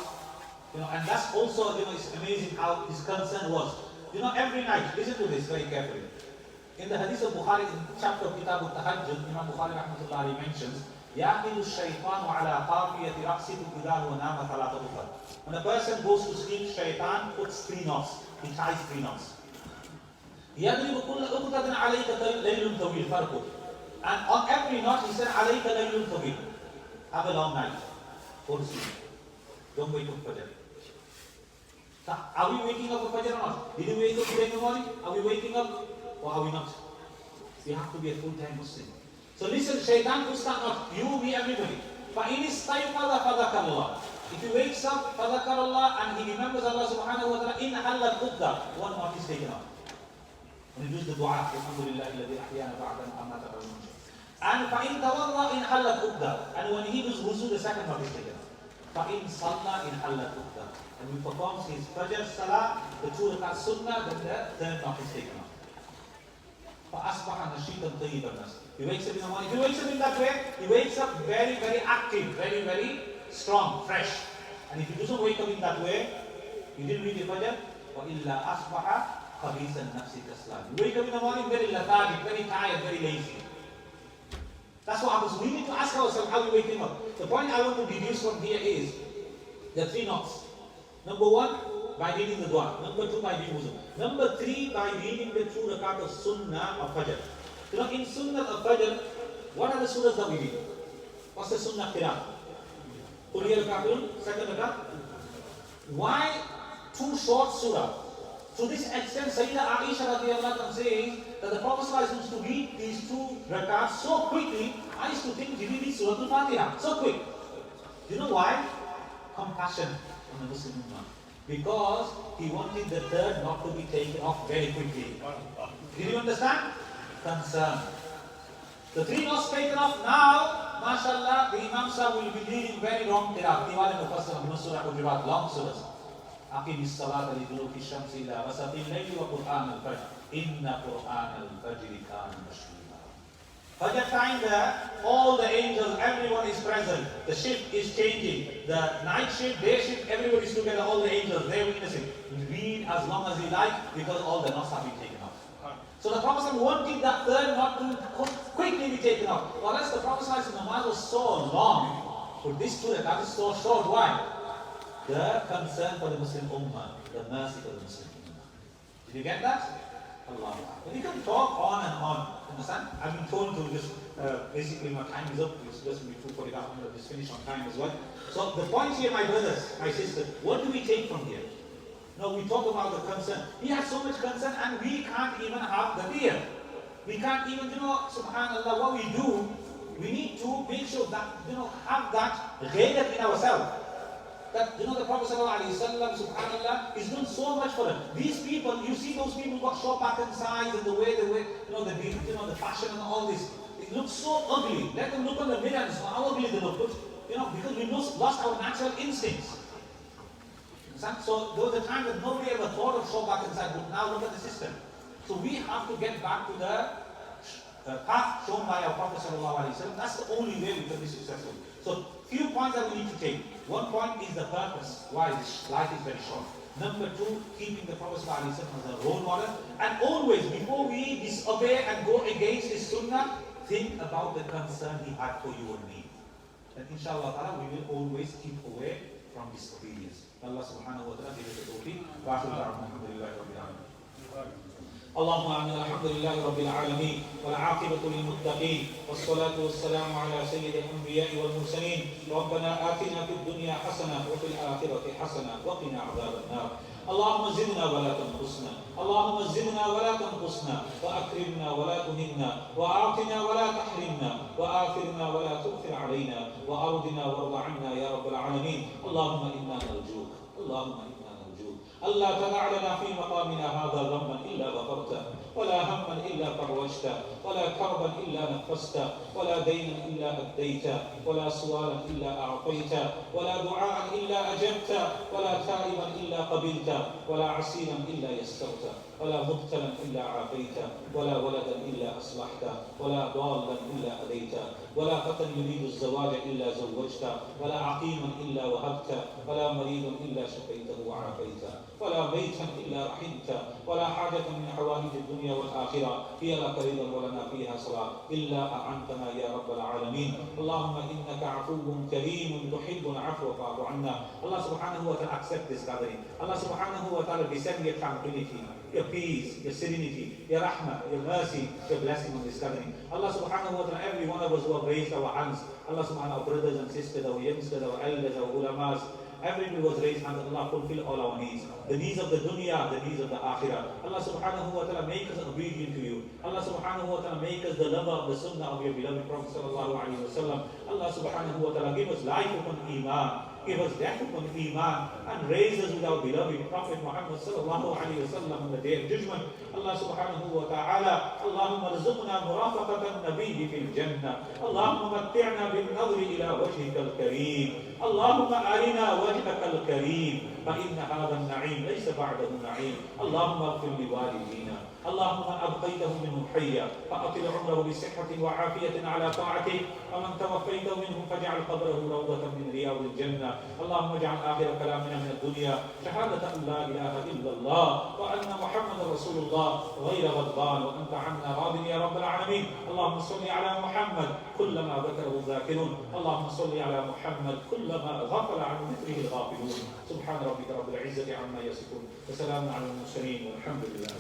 and that's also, it's amazing how his concern was. Every night, listen to this very carefully. In the hadith of Bukhari, in chapter of Kitab al-Tahajjud, Imam Bukhari rahmatullahi mentions, يَأْخِذُ الشَّيْطَانُ عَلَى قَافِيَةِ رَأْسِهِ إِذَا هُوَ نَامَ ثَلَاثَ أُخَرَ. When a person goes to sleep, shaitan puts 3 knots. He ties 3 knots. يَضْرِبُ كُلَّ أُخْتَةٍ عَلَيْكَ لَيْلٌ طَوِيلٌ فَارْقُدْ. And on every knot, he said, عَلَيْكَ لَيْلٌ طَوِيلٌ. Have a long night. Go to sleep. Don't wake up for Fajr. So, are we waking up for Fajr or not? Did we wake up today in the morning? Are we waking up or are we not? We have to be a full-time Muslim. So listen, shaitan puts that knot. You, me, everybody. فَإِنِ اسْتَيْقَظَ فَذَكَرَ اللَّهِ. If he wakes up, فَذَكَرَ اللَّهِ, and he remembers Allah subhanahu wa ta'ala, إِنْ حَلَّ الْقُدَّةِ. One knot is taken out. And he does the dua, Alhamdulillah, الَّذِي أَحْيَانَ بَعْدَ مَا تَعْلَمُونَ. And فَإِنْ تَوَضَّى إِنْ حَلَّ الْقُدَّةِ. And when he does wuzu, the second knot is taken out. فَإِنْ صَلَّى إِنْ حَلَّ الْقُدَّةِ. And he performs his Fajr Salah, the 2 rakat sunnah, then the third knot is taken out. فَأَصْبَحَ نَشِيطًا طَيِّبَ النَّفْسِ. He wakes up in the morning. If he wakes up in that way, he wakes up very, very active, very, very strong, fresh. And if he doesn't wake up in that way, he didn't read the Fajr, وَإِلَّا أَصْبَحَ خَبِيثَ النَّفْسِ كَسْلَانِ. You wake up in the morning very lethargic, very tired, very lazy. That's what happens. We need to ask ourselves how we're waking up. The point I want to deduce from here is the 3 knots. Number 1, by reading the dua. Number 2, by doing wuzu. Number 3, by reading the 2 rakat of sunnah of Fajr. In sunnah of Fajr, what are the surahs that we read? What's the sunnah qira'ah? Qul ya al-kafirun, second rakat. Why 2 short surah? To this extent, Sayyidah Aisha radiallahu anha says that the Prophet used to read these 2 rakats so quickly, I used to think, did he read Surah Al-Fatiha? So quick. You know why? Compassion on the Muslim Ummah. Because he wanted the third not to be taken off very quickly. Did you understand? Concern. The 3 knots taken off now, mashallah, the Imam Sahib will be reading very long qira'ah. Tiwal al-Mufassir min Surah Al-Hujurat, long surahs. أقم الصلاة لدلوك الشمس إلى غسق الليل وقرآن الفجر إن قرآن الفجر كان مشهودا. Fajr time there, all the angels, everyone is present. The shift is changing. The night shift, day shift, everybody is together, all the angels, they are witnessing. Read as long as you like because all the knots have been taken off. So the Prophet wanted that third knot to quickly be taken off. Whereas the Prophet's namaz was so long, but this 2 rakat is so short. Why? The concern for the Muslim Ummah, the mercy for the Muslim Ummah. Did you get that? Allah. But you can talk on and on. Understand? I've been told to just, basically my time is up. It's just be 2:45. I'm going to just finish on time as well. So the point here, my brothers, my sisters, what do we take from here? No, we talk about the concern. He has so much concern and we can't even have the fear. We can't even, subhanAllah, what we do, we need to make sure that, have that ghayrat in ourselves. That, the Prophet ﷺ, subhanAllah, is doing so much for them. These people, you see those people who got short back and sides and the way, the fashion and all this. It looks so ugly. Let them look in the mirror and see how ugly they look. But, because we lost our natural instincts. So there was a time that nobody ever thought of short back and side, but now look at the system. So we have to get back to the path shown by our Prophet ﷺ, that's the only way we can be successful. So, few points that we need to take. One point is the purpose, why this life is very short. Number two, keeping the Prophet ﷺ as a role model. And always, before we disobey and go against his sunnah, think about the concern he had for you and me. And inshallah ta'ala, we will always keep away from disobedience. Allah subhanahu wa ta'ala give us the tawfiq. Alhamdulillahi rabbil alamin. اللهم آمين. الحمد لله رب العالمين والعاقبة للمتقين والصلاة والسلام على سيد الأنبياء والمرسلين. ربنا آتنا في الدنيا حسنة وفي الآخرة حسنة وقنا عذاب النار. اللهم زدنا ولا تنقصنا، اللهم زدنا ولا تنقصنا، وأكرمنا ولا تهنا، وأعطنا ولا تحرمنا، وآثرنا ولا تؤثر علينا، وأرضنا وارض عنا يا رب العالمين. اللهم إنا نرجوك، اللهم إنا نرجوك ألا تدع لنا في مقامنا هذا ذنبا إلا غفرته، ولا هما إلا فرجته، ولا كربا إلا نفسته، ولا دينا إلا أديته، ولا سؤالا إلا أعطيته، ولا دعاء إلا أجبته، ولا تائبا إلا قبلته، ولا عسيرا إلا يسرته، ولا مبتلا إلا عافيته، ولا ولدا إلا أصلحته، ولا ضالا إلا أديته، ولا فتى يريد الزواج إلا زوجته، ولا عقيما إلا وهبته، ولا مريضا إلا شفيته وعافيته، ولا بيتا إلا رحمته، ولا حاجة من حوائج الدنيا والآخرة هي لك رضا ولنا فيها صلاة إلا أعنتنا يا رب العالمين. اللهم إنك عفو كريم تحب العفو فاعف عنا. Allah subhanahu wa ta'ala accept this gathering. Allah subhanahu wa ta'ala descend your tranquility, your peace, your serenity, your rahmah, your mercy, your blessing on this gathering. Allah subhanahu wa ta'ala, every one of us who have raised our hands, Allah subhanahu wa ta'ala, our brothers and sisters, our youngsters, our elders, our ulamas, everybody was raised hands. Allah fulfill all our needs, the needs of the dunya, the needs of the akhirah. Allah subhanahu wa ta'ala make us obedient to you. Allah subhanahu wa ta'ala make us the lover of the sunnah of your beloved Prophet sallallahu alaihi wasallam. Allah subhanahu wa ta'ala give us life upon iman, give us death upon iman, and raise us with our beloved Prophet Muhammad sallallahu alaihi wasallam on the day of judgment. Allah subhanahu wa ta'ala, Allahumma rzuqna murafaqatan nabiyyi fil jannah. Allahumma matti'na bin nadri ila wajhika al-kareem. اللهم أرنا وجهك الكريم فإن هذا النعيم ليس بعده نعيم. اللهم اغفر لوالدينا، اللهم أبقيته منهم حيا فأطل عمره بصحة وعافية على طاعتك، ومن توفيته منهم فاجعل قبره روضة من رياض الجنة. اللهم اجعل آخر كلامنا من الدنيا شهادة أن لا إله إلا الله وأن محمدا رسول الله غير غضبان وأنت عنا راض يا رب العالمين. اللهم صل على محمد كلما ذكره الذاكرون، اللهم صل على محمد كلما غفل عن ذكره الغافلون. سبحان ربك رب العزة عما يصفون وسلام على المرسلين والحمد لله.